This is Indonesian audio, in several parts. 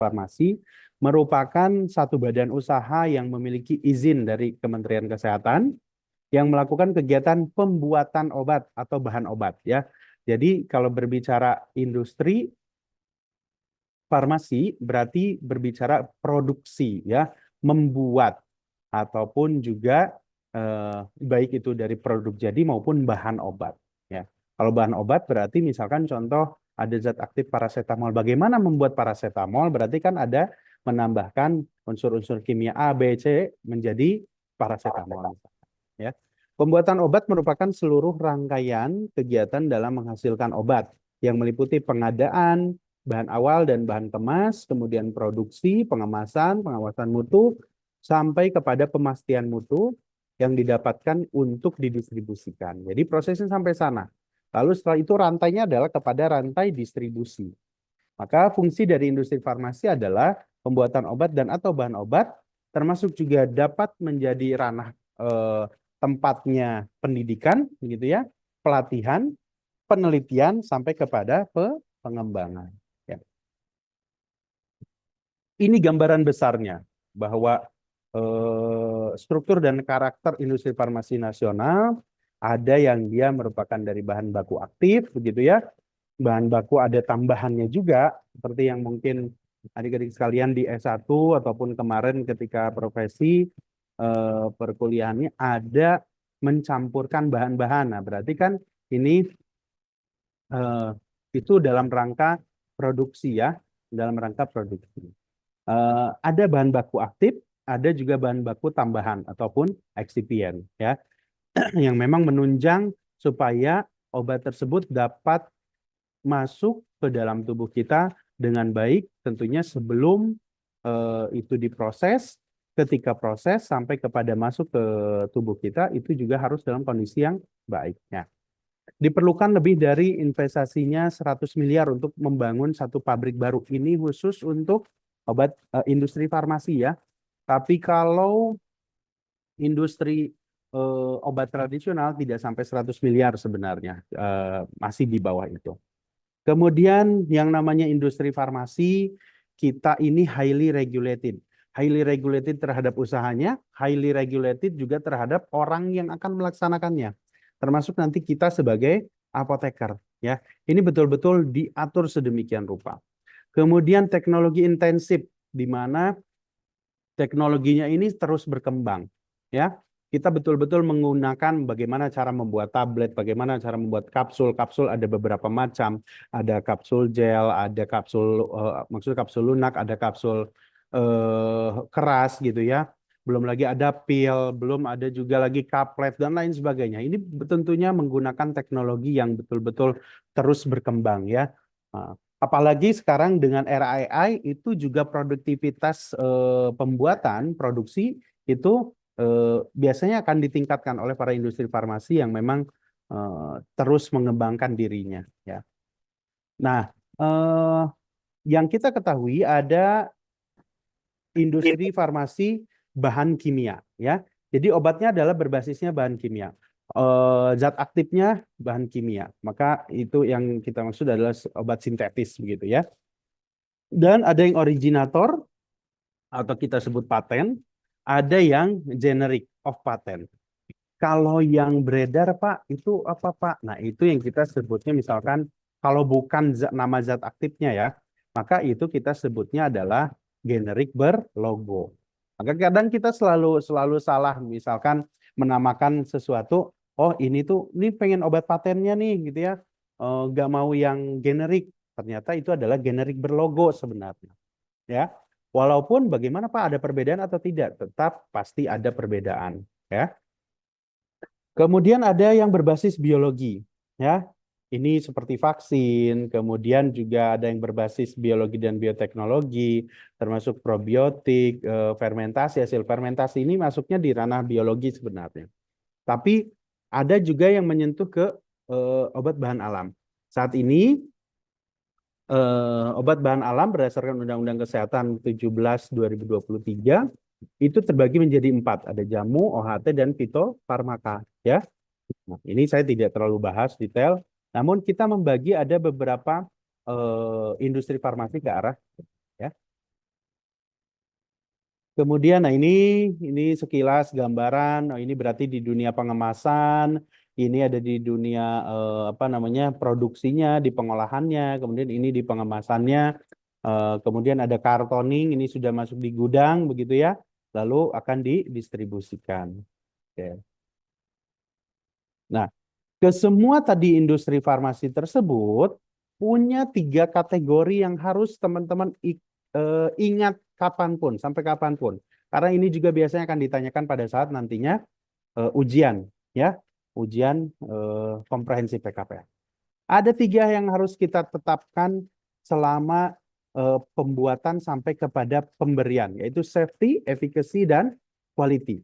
Farmasi merupakan satu badan usaha yang memiliki izin dari Kementerian Kesehatan yang melakukan kegiatan pembuatan obat atau bahan obat ya. Jadi kalau berbicara industri farmasi berarti berbicara produksi ya, membuat ataupun juga baik itu dari produk jadi maupun bahan obat ya. Kalau bahan obat berarti misalkan contoh ada zat aktif paracetamol. Bagaimana membuat paracetamol? Berarti kan ada menambahkan unsur-unsur kimia A, B, C menjadi paracetamol ya. Pembuatan obat merupakan seluruh rangkaian kegiatan dalam menghasilkan obat yang meliputi pengadaan, bahan awal dan bahan kemas, kemudian produksi, pengemasan, pengawasan mutu, sampai kepada pemastian mutu yang didapatkan untuk didistribusikan. Jadi prosesnya sampai sana. Lalu setelah itu rantainya adalah kepada rantai distribusi. Maka fungsi dari industri farmasi adalah pembuatan obat dan atau bahan obat, termasuk juga dapat menjadi ranah tempatnya pendidikan, gitu ya, pelatihan, penelitian sampai kepada pengembangan. Ya. Ini gambaran besarnya bahwa struktur dan karakter industri farmasi nasional ada yang dia merupakan dari bahan baku aktif, begitu ya. Bahan baku ada tambahannya juga, seperti yang mungkin adik-adik sekalian di S1 ataupun kemarin ketika profesi perkuliahannya ada mencampurkan bahan-bahan. Nah, berarti kan ini eh, itu dalam rangka produksi ya, dalam rangka produksi. Ada bahan baku aktif, ada juga bahan baku tambahan ataupun eksipien ya, yang memang menunjang supaya obat tersebut dapat masuk ke dalam tubuh kita dengan baik, tentunya sebelum itu diproses, ketika proses sampai kepada masuk ke tubuh kita itu juga harus dalam kondisi yang baiknya. Diperlukan lebih dari investasinya 100 miliar untuk membangun satu pabrik baru. Ini khusus untuk obat industri farmasi ya. Tapi kalau industri obat tradisional tidak sampai 100 miliar sebenarnya, masih di bawah itu. Kemudian yang namanya industri farmasi, kita ini highly regulated. Highly regulated terhadap usahanya, highly regulated juga terhadap orang yang akan melaksanakannya. Termasuk nanti kita sebagai apoteker. Ya, ini betul-betul diatur sedemikian rupa. Kemudian teknologi intensif, di mana teknologinya ini terus berkembang. Ya, kita betul-betul menggunakan bagaimana cara membuat tablet, bagaimana cara membuat kapsul. Kapsul ada beberapa macam, ada kapsul gel, ada kapsul maksud kapsul lunak, ada kapsul keras gitu ya. Belum lagi ada pil, belum ada juga lagi kaplet dan lain sebagainya. Ini tentunya menggunakan teknologi yang betul-betul terus berkembang ya. Apalagi sekarang dengan era AI itu juga produktivitas pembuatan produksi itu biasanya akan ditingkatkan oleh para industri farmasi yang memang terus mengembangkan dirinya ya. Nah, yang kita ketahui ada industri farmasi bahan kimia ya. Jadi obatnya adalah berbasisnya bahan kimia. Zat aktifnya bahan kimia. Maka itu yang kita maksud adalah obat sintetis begitu ya. Dan ada yang originator atau kita sebut paten, ada yang generic of patent. Kalau yang beredar Pak, itu apa Pak? Nah itu yang kita sebutnya misalkan kalau bukan nama zat aktifnya ya, maka itu kita sebutnya adalah generik berlogo. Maka kadang kita selalu salah, misalkan menamakan sesuatu, oh ini pengen obat patennya nih gitu ya, nggak mau yang generik. Ternyata itu adalah generik berlogo sebenarnya. Ya, walaupun bagaimana Pak ada perbedaan atau tidak, tetap pasti ada perbedaan. Ya. Kemudian ada yang berbasis biologi, ya. Ini seperti vaksin, kemudian juga ada yang berbasis biologi dan bioteknologi, termasuk probiotik, fermentasi, hasil fermentasi ini masuknya di ranah biologi sebenarnya. Tapi ada juga yang menyentuh ke obat bahan alam. Saat ini obat bahan alam berdasarkan Undang-Undang Kesehatan 17/2023 itu terbagi menjadi 4. Ada jamu, OHT, dan fitofarmaka. Ya. Nah, ini saya tidak terlalu bahas detail, namun kita membagi ada beberapa industri farmasi ke arah ya. Kemudian, nah ini sekilas gambaran. Oh, ini berarti di dunia pengemasan, ini ada di dunia apa namanya produksinya, di pengolahannya. Kemudian ini di pengemasannya. Kemudian ada kartoning, ini sudah masuk di gudang, begitu ya. Lalu akan didistribusikan. Oke. Nah, ke semua tadi industri farmasi tersebut punya 3 kategori yang harus teman-teman ingat kapanpun, sampai kapanpun. Karena ini juga biasanya akan ditanyakan pada saat nantinya ujian, ya, ujian komprehensif PKPM. Ada 3 yang harus kita tetapkan selama pembuatan sampai kepada pemberian, yaitu safety, efficacy, dan quality.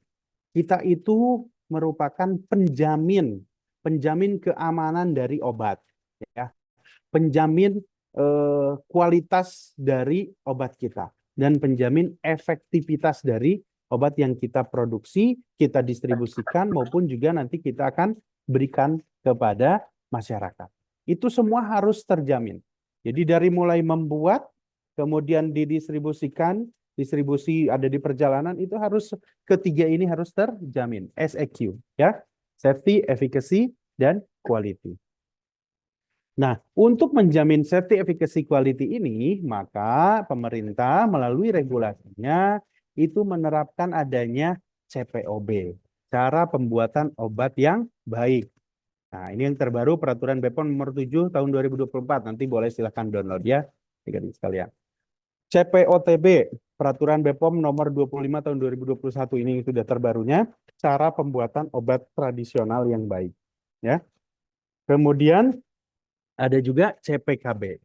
Kita itu merupakan penjamin keamanan dari obat, ya, penjamin kualitas dari obat kita, dan penjamin efektivitas dari obat yang kita produksi, kita distribusikan, maupun juga nanti kita akan berikan kepada masyarakat. Itu semua harus terjamin. Jadi dari mulai membuat, kemudian didistribusikan, distribusi ada di perjalanan, itu harus ketiga ini harus terjamin. SEQ, ya, safety, efficacy, dan quality. Nah, untuk menjamin safety, efficacy, quality ini, maka pemerintah melalui regulasinya itu menerapkan adanya CPOB, cara pembuatan obat yang baik. Nah, ini yang terbaru peraturan BPOM nomor 7 tahun 2024. Nanti boleh silahkan download ya, adik-adik sekalian. CPOTB, peraturan BPOM nomor 25 tahun 2021, ini sudah terbarunya, cara pembuatan obat tradisional yang baik. Ya. Kemudian ada juga CPKB,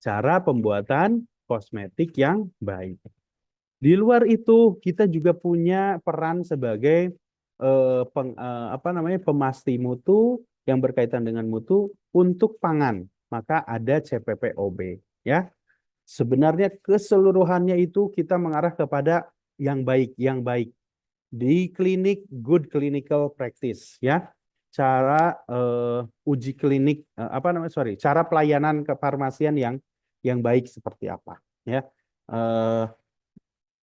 cara pembuatan kosmetik yang baik. Di luar itu kita juga punya peran sebagai apa namanya pemasti mutu yang berkaitan dengan mutu untuk pangan. Maka ada CPPOB, ya. Sebenarnya keseluruhannya itu kita mengarah kepada yang baik, di klinik, good clinical practice, ya. Cara uji klinik apa namanya, cara pelayanan kefarmasian yang baik seperti apa, ya.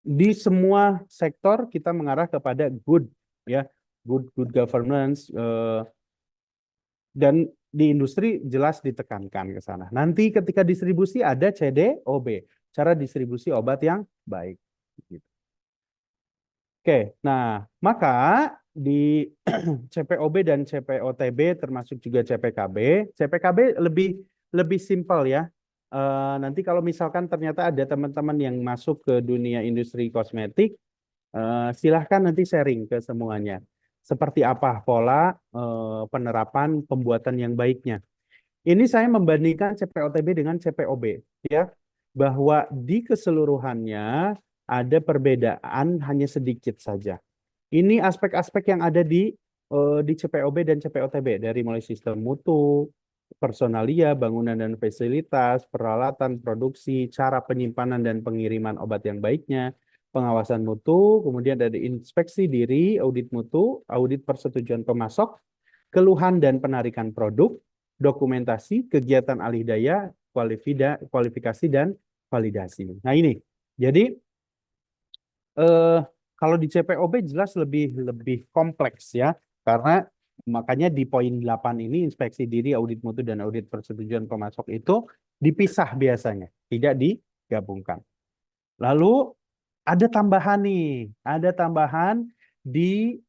Di semua sektor kita mengarah kepada good, ya, good governance, dan di industri jelas ditekankan ke sana. Nanti ketika distribusi ada CDOB, cara distribusi obat yang baik. Gitu. Oke, nah maka di CPOB dan CPOTB termasuk juga CPKB lebih simpel ya. Nanti kalau misalkan ternyata ada teman-teman yang masuk ke dunia industri kosmetik, silahkan nanti sharing ke semuanya. Seperti apa pola penerapan pembuatan yang baiknya. Ini saya membandingkan CPOTB dengan CPOB, ya, bahwa di keseluruhannya ada perbedaan hanya sedikit saja. Ini aspek-aspek yang ada di CPOB dan CPOTB, dari mulai sistem mutu, personalia, bangunan dan fasilitas, peralatan, produksi, cara penyimpanan dan pengiriman obat yang baiknya, pengawasan mutu, kemudian ada inspeksi diri, audit mutu, audit persetujuan pemasok, keluhan dan penarikan produk, dokumentasi, kegiatan alih daya, kualifikasi, dan validasi. Nah ini, jadi kalau di CPOB jelas lebih kompleks ya, karena makanya di poin 8 ini inspeksi diri, audit mutu, dan audit persetujuan pemasok itu dipisah biasanya, tidak digabungkan. Lalu ada tambahan nih, ada tambahan di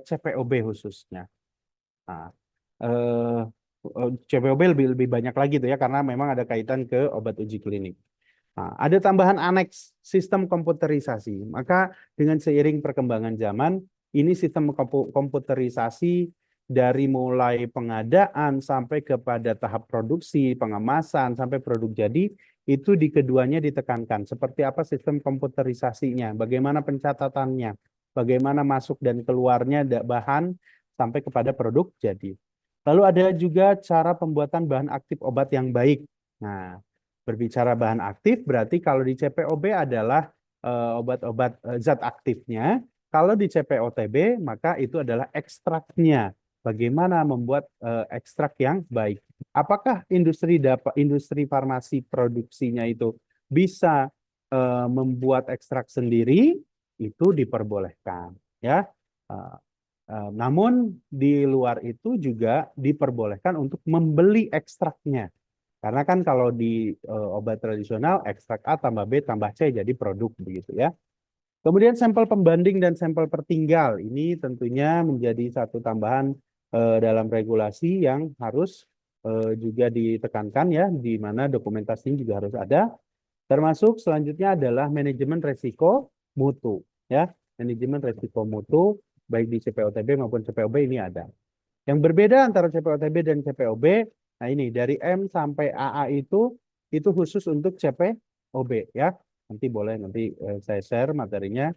CPOB khususnya. Nah, CPOB lebih banyak lagi tuh ya, karena memang ada kaitan ke obat uji klinik. Nah, ada tambahan aneks sistem komputerisasi. Maka dengan seiring perkembangan zaman, ini sistem komputerisasi dari mulai pengadaan sampai kepada tahap produksi, pengemasan, sampai produk jadi, itu di keduanya ditekankan. Seperti apa sistem komputerisasinya, bagaimana pencatatannya, bagaimana masuk dan keluarnya bahan sampai kepada produk jadi. Lalu ada juga cara pembuatan bahan aktif obat yang baik. Nah, berbicara bahan aktif berarti kalau di CPOB adalah obat-obat zat aktifnya. Kalau di CPOTB maka itu adalah ekstraknya. Bagaimana membuat ekstrak yang baik. Apakah industri farmasi produksinya itu bisa membuat ekstrak sendiri? itu diperbolehkan, ya. Uh, Namun di luar itu juga diperbolehkan untuk membeli ekstraknya. Karena kan kalau di obat tradisional ekstrak A tambah B tambah C jadi produk begitu ya. Kemudian sampel pembanding dan sampel pertinggal ini tentunya menjadi satu tambahan dalam regulasi yang harus juga ditekankan ya, di mana dokumentasinya juga harus ada. Termasuk selanjutnya adalah manajemen resiko mutu ya, manajemen resiko mutu baik di CPOTB maupun CPOB ini ada. Yang berbeda antara CPOTB dan CPOB, nah ini dari M sampai AA itu khusus untuk CPOB ya. Nanti boleh nanti saya share materinya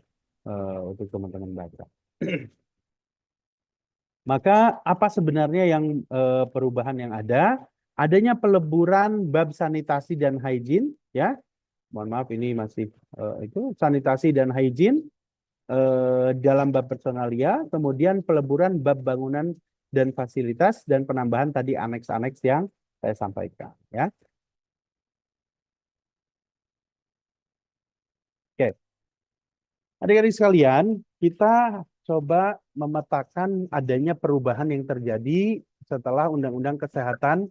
untuk teman-teman baca. Maka apa sebenarnya yang perubahan yang ada? Adanya peleburan bab sanitasi dan hygiene ya. Mohon maaf ini masih itu sanitasi dan hygiene dalam bab personalia, kemudian peleburan bab bangunan dan fasilitas dan penambahan tadi aneks-aneks yang saya sampaikan ya. Oke. Adik-adik sekalian, kita coba memetakan adanya perubahan yang terjadi setelah Undang-Undang Kesehatan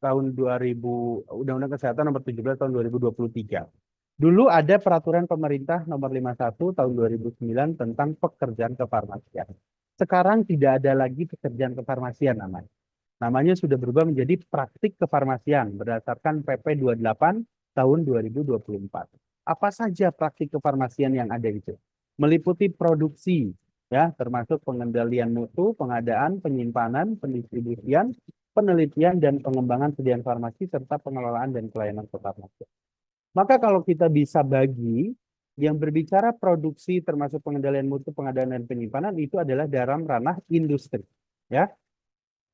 tahun 2000, Undang-Undang Kesehatan nomor 17 tahun 2023. Dulu ada peraturan pemerintah nomor 51 tahun 2009 tentang pekerjaan kefarmasian. Sekarang tidak ada lagi pekerjaan kefarmasian namanya. Namanya sudah berubah menjadi praktik kefarmasian berdasarkan PP 28 tahun 2024. Apa saja praktik kefarmasian yang ada itu? Meliputi produksi, ya, termasuk pengendalian mutu, pengadaan, penyimpanan, pendistribusian, penelitian dan pengembangan sediaan farmasi serta pengelolaan dan pelayanan kefarmasian. Maka kalau kita bisa bagi yang berbicara produksi termasuk pengendalian mutu, pengadaan dan penyimpanan itu adalah dalam ranah industri, ya.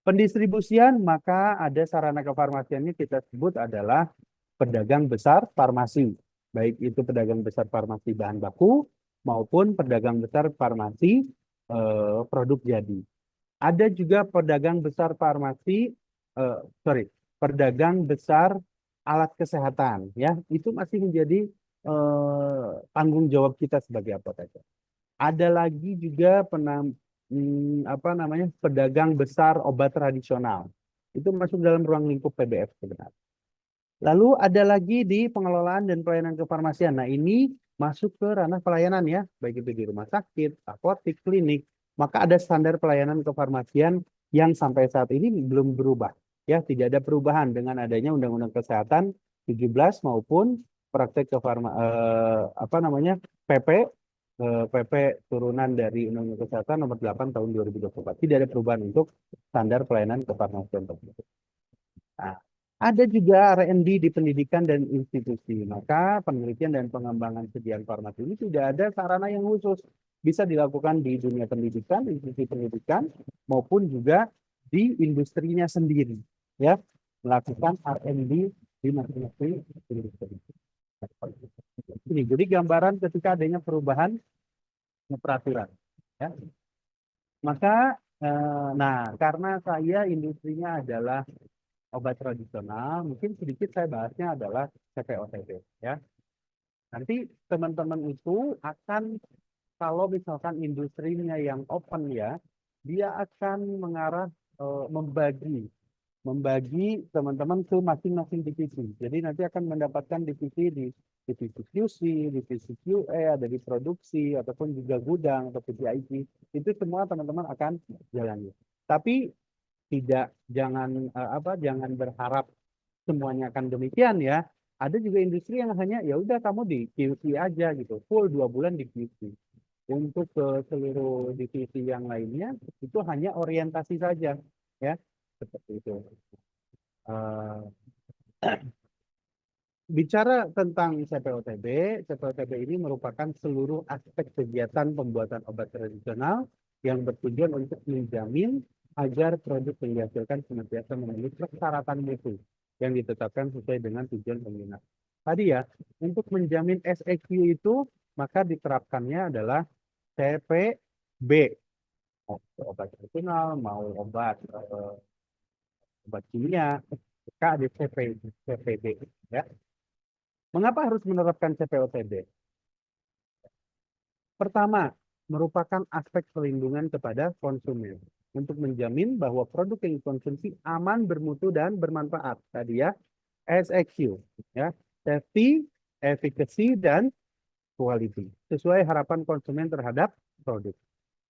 Pendistribusian maka ada sarana kefarmasiannya kita sebut adalah pedagang besar farmasi. Baik itu pedagang besar farmasi bahan baku maupun pedagang besar farmasi produk jadi. Ada juga pedagang besar farmasi, pedagang besar alat kesehatan, ya itu masih menjadi tanggung jawab kita sebagai apoteker. Ada lagi juga pedagang besar obat tradisional. Itu masuk dalam ruang lingkup PBF sebenarnya. Lalu ada lagi di pengelolaan dan pelayanan kefarmasian. Nah, ini masuk ke ranah pelayanan ya, baik itu di rumah sakit, apotek, klinik. Maka ada standar pelayanan kefarmasian yang sampai saat ini belum berubah. Ya, tidak ada perubahan dengan adanya Undang-Undang Kesehatan 17 maupun praktek PP turunan dari Undang-Undang Kesehatan nomor 8 tahun 2024. Tidak ada perubahan untuk standar pelayanan kefarmasian tersebut. Nah, ada juga R&D di pendidikan dan institusi. Maka penelitian dan pengembangan sediaan farmasi ini tidak ada sarana yang khusus. Bisa dilakukan di dunia pendidikan, institusi pendidikan, maupun juga di industrinya sendiri. Ya, melakukan R&D di masing-masing industri. Ini jadi gambaran ketika adanya perubahan peraturan. Ya. Maka, nah karena saya industrinya adalah obat tradisional, mungkin sedikit saya bahasnya adalah CPOTB ya. Nanti teman-teman itu akan kalau misalkan industrinya yang open ya, dia akan mengarah membagi teman-teman ke masing-masing divisi. Jadi nanti akan mendapatkan divisi di divisi QC, divisi QA, ada di produksi ataupun juga gudang ataupun di IT. Itu semua teman-teman akan jalani. Tapi jangan berharap semuanya akan demikian ya. Ada juga industri yang hanya ya udah kamu di QC aja gitu, full 2 bulan di QC. Untuk ke seluruh divisi yang lainnya itu hanya orientasi saja ya, seperti itu. Bicara tentang CPOTB, CPOTB ini merupakan seluruh aspek kegiatan pembuatan obat tradisional yang bertujuan untuk menjamin agar produk yang dihasilkan senantiasa memenuhi persyaratan mutu yang ditetapkan sesuai dengan tujuan penggunaan. Tadi ya, untuk menjamin SEQ itu, maka diterapkannya adalah CPB. Mau obat tradisional, mau obat kimia, maka ada CPB. Ya. Mengapa harus menerapkan CPOTB? Pertama, merupakan aspek perlindungan kepada konsumen untuk menjamin bahwa produk yang dikonsumsi aman, bermutu, dan bermanfaat. Tadi ya, SEQ, ya, safety, efficacy, dan quality, sesuai harapan konsumen terhadap produk.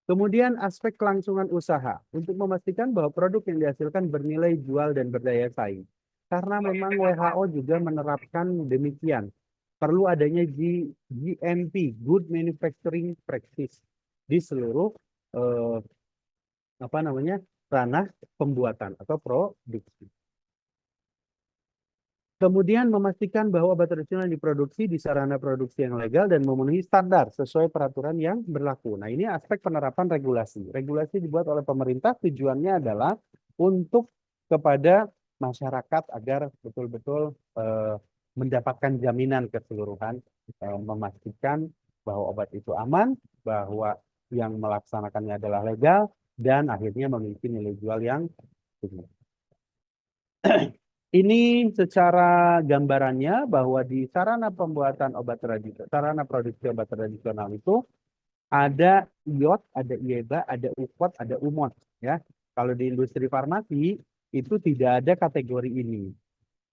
Kemudian aspek kelangsungan usaha untuk memastikan bahwa produk yang dihasilkan bernilai jual dan berdaya saing. Karena memang WHO juga menerapkan demikian. Perlu adanya GMP, Good Manufacturing Practice, di seluruh eh, ranah pembuatan atau produksi. Kemudian memastikan bahwa obat tradisional yang diproduksi di sarana produksi yang legal dan memenuhi standar sesuai peraturan yang berlaku. Nah, ini aspek penerapan regulasi. Regulasi dibuat oleh pemerintah, tujuannya adalah untuk kepada masyarakat agar betul-betul mendapatkan jaminan keseluruhan, memastikan bahwa obat itu aman, bahwa yang melaksanakannya adalah legal, dan akhirnya memiliki nilai jual yang tinggi. Ini secara gambarannya bahwa di sarana pembuatan obat tradisional, sarana produksi obat tradisional itu ada iot, ada ieba, ada ukot, ada umot. Ya, kalau di industri farmasi itu tidak ada kategori ini.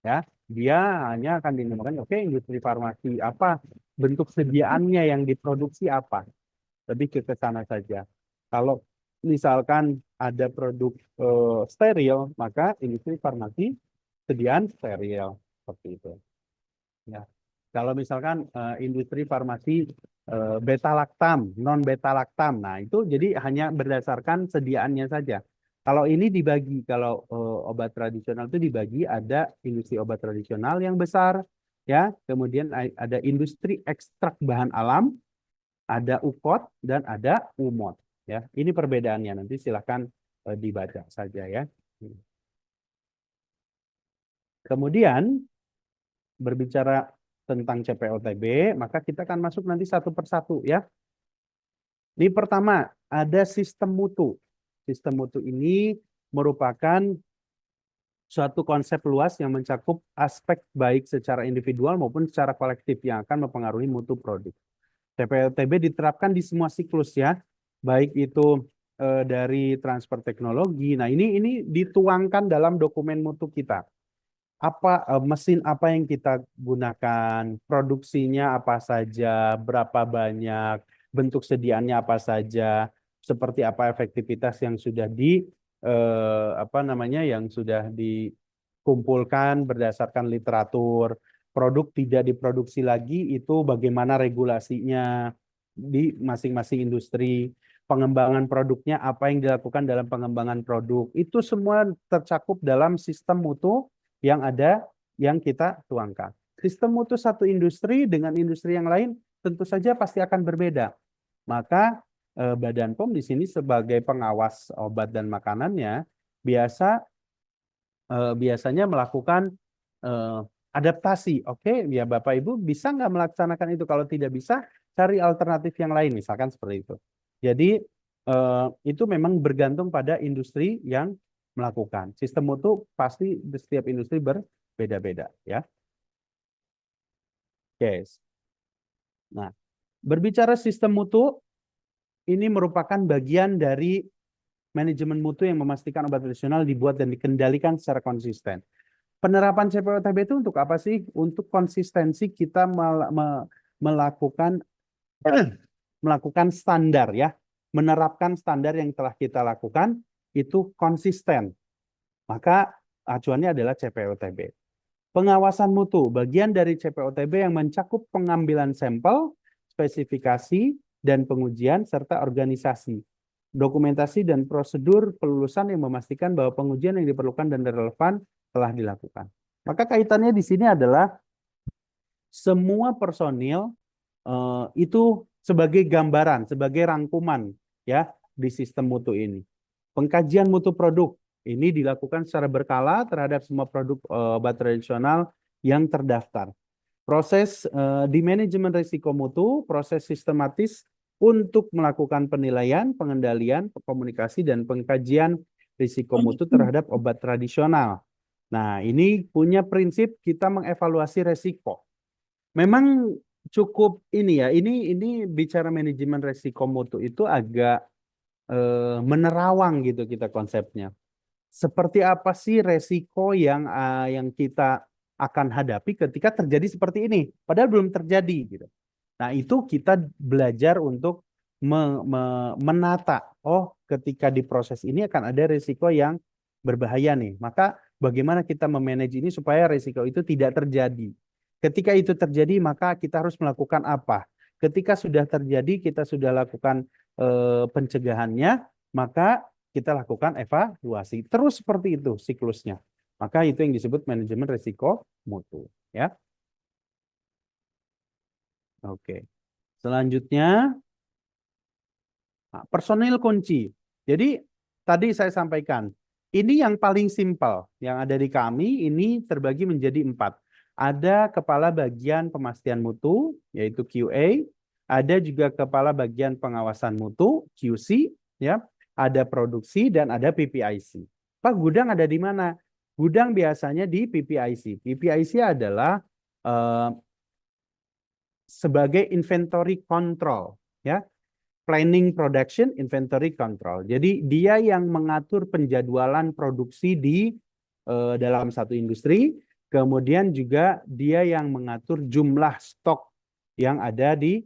Ya, dia hanya akan dinamakan, oke, industri farmasi apa, bentuk sediaannya yang diproduksi apa, lebih ke sana saja. Kalau misalkan ada produk steril, maka industri farmasi sediaan steril seperti itu. Ya. Kalau misalkan industri farmasi beta laktam, non beta laktam, nah itu jadi hanya berdasarkan sediaannya saja. Kalau ini dibagi, kalau obat tradisional itu dibagi, ada industri obat tradisional yang besar, ya, kemudian ada industri ekstrak bahan alam, ada UKOT dan ada UMOT, ya. Ini perbedaannya, nanti silahkan dibaca saja ya. Kemudian berbicara tentang CPOTB, maka kita akan masuk nanti satu persatu ya. Ini pertama, ada sistem mutu. Sistem mutu ini merupakan suatu konsep luas yang mencakup aspek baik secara individual maupun secara kolektif yang akan mempengaruhi mutu produk. CPOTB diterapkan di semua siklus ya, baik itu dari transfer teknologi. Nah, ini dituangkan dalam dokumen mutu kita. Mesin apa yang kita gunakan, produksinya apa saja, berapa banyak, bentuk sediaannya apa saja, seperti apa efektivitas yang sudah yang sudah dikumpulkan berdasarkan literatur. Produk tidak diproduksi lagi itu bagaimana regulasinya di masing-masing industri, pengembangan produknya apa yang dilakukan dalam pengembangan produk. Itu semua tercakup dalam sistem mutu yang ada yang kita tuangkan. Sistem mutu satu industri dengan industri yang lain tentu saja pasti akan berbeda. Maka Badan POM di sini sebagai pengawas obat dan makanannya biasanya melakukan adaptasi. Oke, ya Bapak Ibu bisa nggak melaksanakan itu? Kalau tidak bisa, cari alternatif yang lain, misalkan seperti itu. Jadi itu memang bergantung pada industri yang melakukan. Sistem mutu pasti di setiap industri berbeda-beda ya. Oke. Nah, berbicara sistem mutu, ini merupakan bagian dari manajemen mutu yang memastikan obat tradisional dibuat dan dikendalikan secara konsisten. Penerapan CPOTB itu untuk apa sih? Untuk konsistensi kita melakukan standar ya, menerapkan standar yang telah kita lakukan itu konsisten. Maka acuannya adalah CPOTB. Pengawasan mutu, bagian dari CPOTB yang mencakup pengambilan sampel, spesifikasi, dan pengujian, serta organisasi, dokumentasi, dan prosedur pelulusan yang memastikan bahwa pengujian yang diperlukan dan relevan telah dilakukan. Maka kaitannya di sini adalah semua personil itu sebagai gambaran, sebagai rangkuman ya di sistem mutu ini. Pengkajian mutu produk ini dilakukan secara berkala terhadap semua produk obat tradisional yang terdaftar. Proses di manajemen risiko mutu, proses sistematis untuk melakukan penilaian, pengendalian, komunikasi, dan pengkajian risiko mutu terhadap obat tradisional. Nah, ini punya prinsip kita mengevaluasi risiko. Memang cukup ini ya. Ini bicara manajemen resiko mutu itu agak menerawang gitu kita konsepnya. Seperti apa sih resiko yang kita akan hadapi ketika terjadi seperti ini? Padahal belum terjadi gitu. Nah, itu kita belajar untuk menata. Oh, ketika di proses ini akan ada risiko yang berbahaya nih. Maka bagaimana kita memanage ini supaya risiko itu tidak terjadi. Ketika itu terjadi, maka kita harus melakukan apa? Ketika sudah terjadi, kita sudah lakukan pencegahannya, maka kita lakukan evaluasi. Terus seperti itu siklusnya. Maka itu yang disebut manajemen risiko mutu. Ya, oke. Selanjutnya, nah, personil kunci. Jadi tadi saya sampaikan, ini yang paling simpel yang ada di kami ini terbagi menjadi 4. Ada kepala bagian pemastian mutu, yaitu QA. Ada juga kepala bagian pengawasan mutu, QC, ya. Ada produksi dan ada PPIC. Pak, gudang ada di mana? Gudang biasanya di PPIC. PPIC adalah eh, sebagai inventory control, ya. Planning Production Inventory Control. Jadi dia yang mengatur penjadwalan produksi di dalam satu industri, kemudian juga dia yang mengatur jumlah stok yang ada di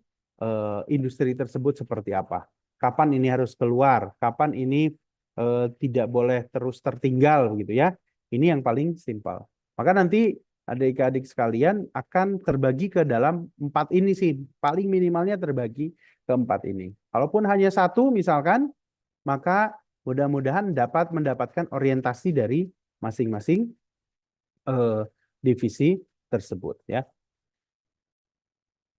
industri tersebut seperti apa. Kapan ini harus keluar, kapan ini tidak boleh terus tertinggal gitu ya. Ini yang paling simpel. Maka nanti adik-adik sekalian akan terbagi ke dalam 4 ini sih. Paling minimalnya terbagi keempat ini. Kalaupun hanya satu misalkan, maka mudah-mudahan dapat mendapatkan orientasi dari masing-masing divisi tersebut ya.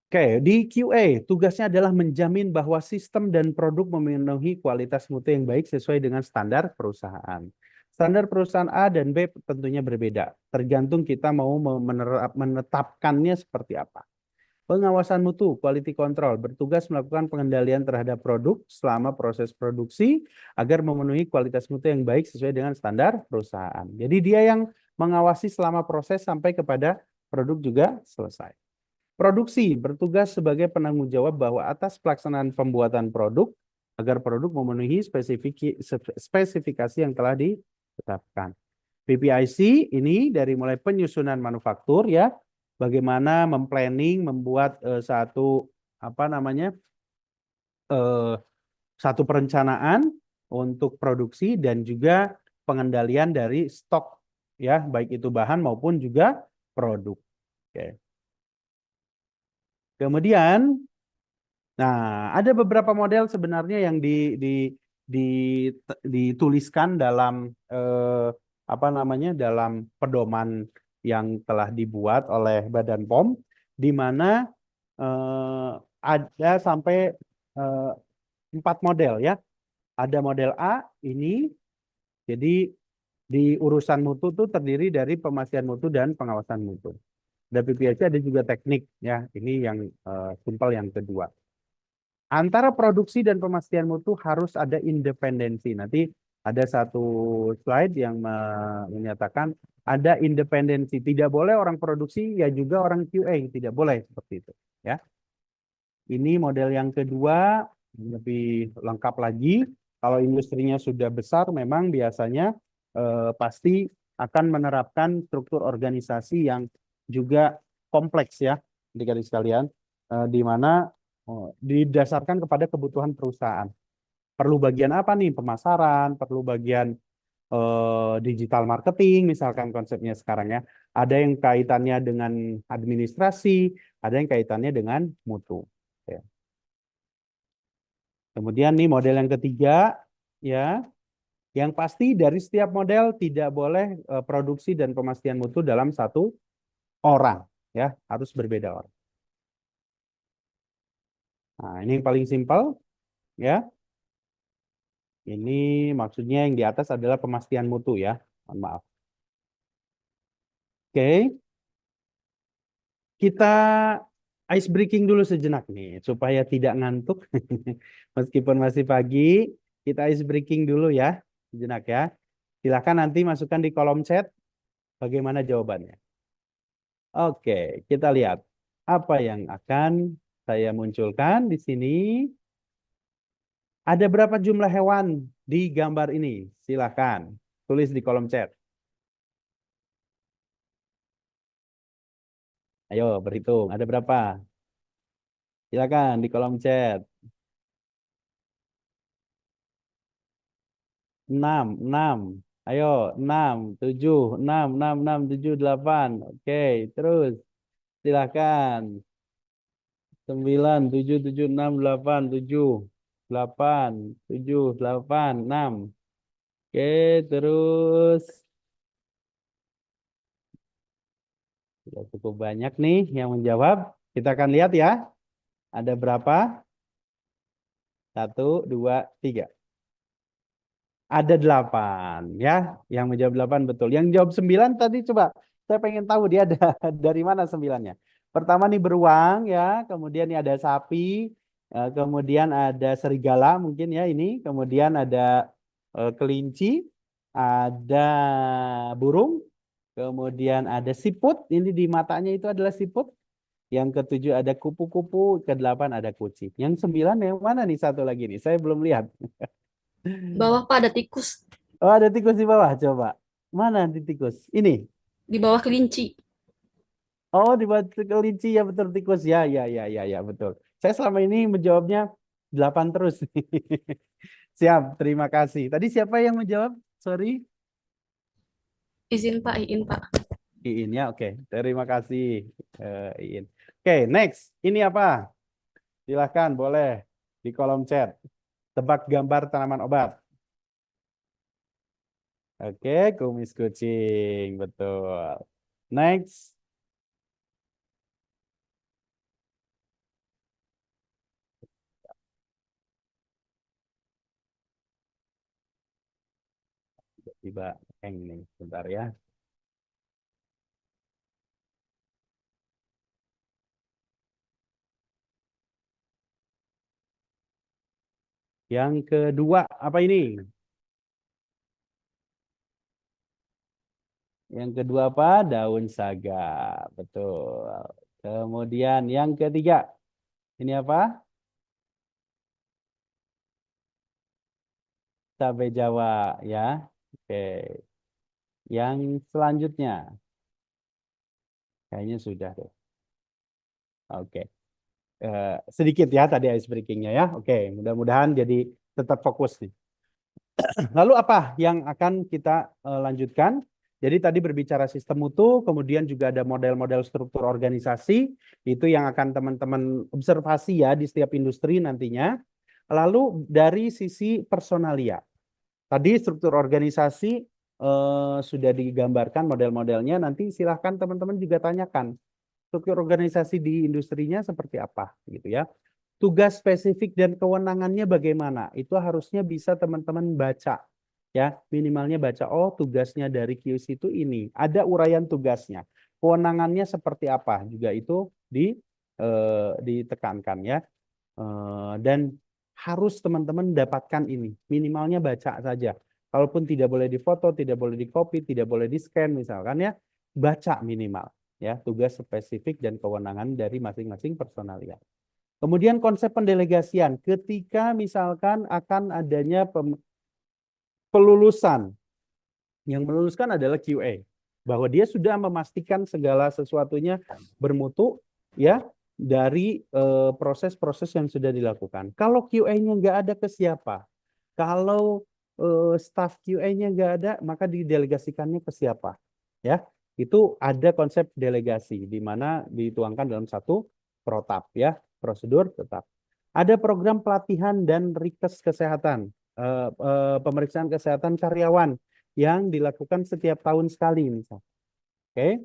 Oke, di QA tugasnya adalah menjamin bahwa sistem dan produk memenuhi kualitas mutu yang baik sesuai dengan standar perusahaan. Standar perusahaan A dan B tentunya berbeda, tergantung kita mau menetapkannya seperti apa. Pengawasan mutu, quality control, bertugas melakukan pengendalian terhadap produk selama proses produksi agar memenuhi kualitas mutu yang baik sesuai dengan standar perusahaan. Jadi dia yang mengawasi selama proses sampai kepada produk juga selesai. Produksi, bertugas sebagai penanggung jawab bahwa atas pelaksanaan pembuatan produk agar produk memenuhi spesifikasi yang telah ditetapkan. PPIC ini dari mulai penyusunan manufaktur ya, bagaimana memplanning, membuat satu perencanaan untuk produksi dan juga pengendalian dari stok ya, baik itu bahan maupun juga produk. Oke. Kemudian, nah ada beberapa model sebenarnya yang di, dituliskan dalam dalam pedoman yang telah dibuat oleh Badan POM, di mana ada sampai eh, 4 model ya. Ada model A ini, jadi di urusan mutu itu terdiri dari pemastian mutu dan pengawasan mutu. Ada PPIC, ada juga teknik ya. Ini yang simpel yang kedua. Antara produksi dan pemastian mutu harus ada independensi. Nanti ada satu slide yang menyatakan ada independensi. Tidak boleh orang produksi ya juga orang QA, tidak boleh seperti itu ya. Ini model yang kedua, lebih lengkap lagi. Kalau industrinya sudah besar, memang biasanya pasti akan menerapkan struktur organisasi yang juga kompleks ya, adik-adik sekalian, di mana didasarkan kepada kebutuhan perusahaan. Perlu bagian apa nih? Pemasaran, perlu bagian digital marketing, misalkan konsepnya sekarang ya. Ada yang kaitannya dengan administrasi, ada yang kaitannya dengan mutu. Ya. Kemudian nih model yang ketiga, ya, yang pasti dari setiap model tidak boleh produksi dan pemastian mutu dalam satu orang, ya, harus berbeda orang. Nah, ini yang paling simpel, ya. Ini maksudnya yang di atas adalah pemastian mutu ya, mohon maaf. Oke, kita ice breaking dulu sejenak nih, supaya tidak ngantuk. Meskipun masih pagi, kita ice breaking dulu ya, sejenak ya. Silakan nanti masukkan di kolom chat bagaimana jawabannya. Oke, kita lihat. Apa yang akan saya munculkan di sini? Ada berapa jumlah hewan di gambar ini? Silahkan tulis di kolom chat. Ayo berhitung. Ada berapa? Silakan di kolom chat. 6, 6. Ayo, 6, 7, 6, 7, 8. Oke, terus silakan. 9, 7, 7, 6, 8, 7, 8, 7, 8, 6. Oke, terus sudah cukup banyak nih yang menjawab. Kita akan lihat ya. Ada berapa? 1, 2, 3. Ada 8 ya, yang menjawab 8 betul. Yang jawab 9 tadi coba saya pengen tahu dia ada dari mana 9-nya. Pertama nih beruang ya, kemudian ini ada sapi, kemudian ada serigala mungkin ya ini, kemudian ada kelinci, ada burung, kemudian ada siput, ini di matanya itu adalah siput. Yang ketujuh ada kupu-kupu, ke-8 ada kucing. Yang 9 yang mana nih satu lagi nih? Saya belum lihat. Bawah Pak ada tikus. Oh, ada tikus di bawah. Coba. Mana di tikus? Ini. Di bawah kelinci. Oh, di bawah kelinci ya betul tikus. Ya, ya, ya, ya, ya betul. Saya selama ini menjawabnya 8 terus. Siap, terima kasih. Tadi siapa yang menjawab? Sorry. Izin Pak, Iin Pak. Iin ya, oke. Terima kasih, Iin. Oke, next. Ini apa? Silahkan, boleh di kolom chat. Tebak gambar tanaman obat. Oke, kumis kucing. Betul. Next. Tiba hang nih, bentar ya. Yang kedua, apa ini? Yang kedua apa? Daun saga. Betul. Kemudian yang ketiga, ini apa? Cabai Jawa, ya. Oke. Yang selanjutnya, kayaknya sudah deh. Oke. Sedikit ya tadi ice breakingnya ya. Oke, mudah-mudahan jadi tetap fokus nih. Lalu apa yang akan kita lanjutkan? Jadi tadi berbicara sistem mutu, kemudian juga ada model-model struktur organisasi, itu yang akan teman-teman observasi ya di setiap industri nantinya. Lalu dari sisi personalia, tadi struktur organisasi sudah digambarkan model-modelnya, nanti silahkan teman-teman juga tanyakan struktur organisasi di industrinya seperti apa gitu ya. Tugas spesifik dan kewenangannya bagaimana? Itu harusnya bisa teman-teman baca ya, minimalnya baca oh tugasnya dari QC itu ini. Ada uraian tugasnya. Kewenangannya seperti apa? Juga itu ditekankan ya. Dan harus teman-teman dapatkan ini. Minimalnya baca saja. Kalaupun tidak boleh difoto, tidak boleh di copy, tidak boleh di scan misalkan ya, baca minimal ya tugas spesifik dan kewenangan dari masing-masing personalia. Kemudian konsep pendelegasian, ketika misalkan akan adanya pelulusan, yang meluluskan adalah QA, bahwa dia sudah memastikan segala sesuatunya bermutu, ya dari proses-proses yang sudah dilakukan. Kalau QA-nya nggak ada ke siapa? Kalau staff QA-nya nggak ada, maka didelegasikannya ke siapa? Ya, itu ada konsep delegasi di mana dituangkan dalam satu protap ya, prosedur tetap. Ada program pelatihan dan rikes kesehatan, pemeriksaan kesehatan karyawan yang dilakukan setiap tahun sekali misal. Oke.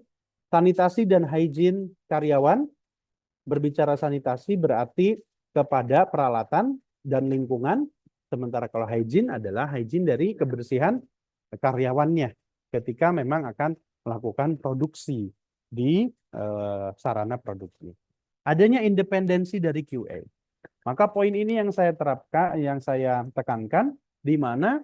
Sanitasi dan hygiene karyawan, berbicara sanitasi berarti kepada peralatan dan lingkungan, sementara kalau hygiene adalah hygiene dari kebersihan karyawannya ketika memang akan melakukan produksi di sarana produksi. Adanya independensi dari QA. Maka poin ini yang saya terapkan, yang saya tekankan, di mana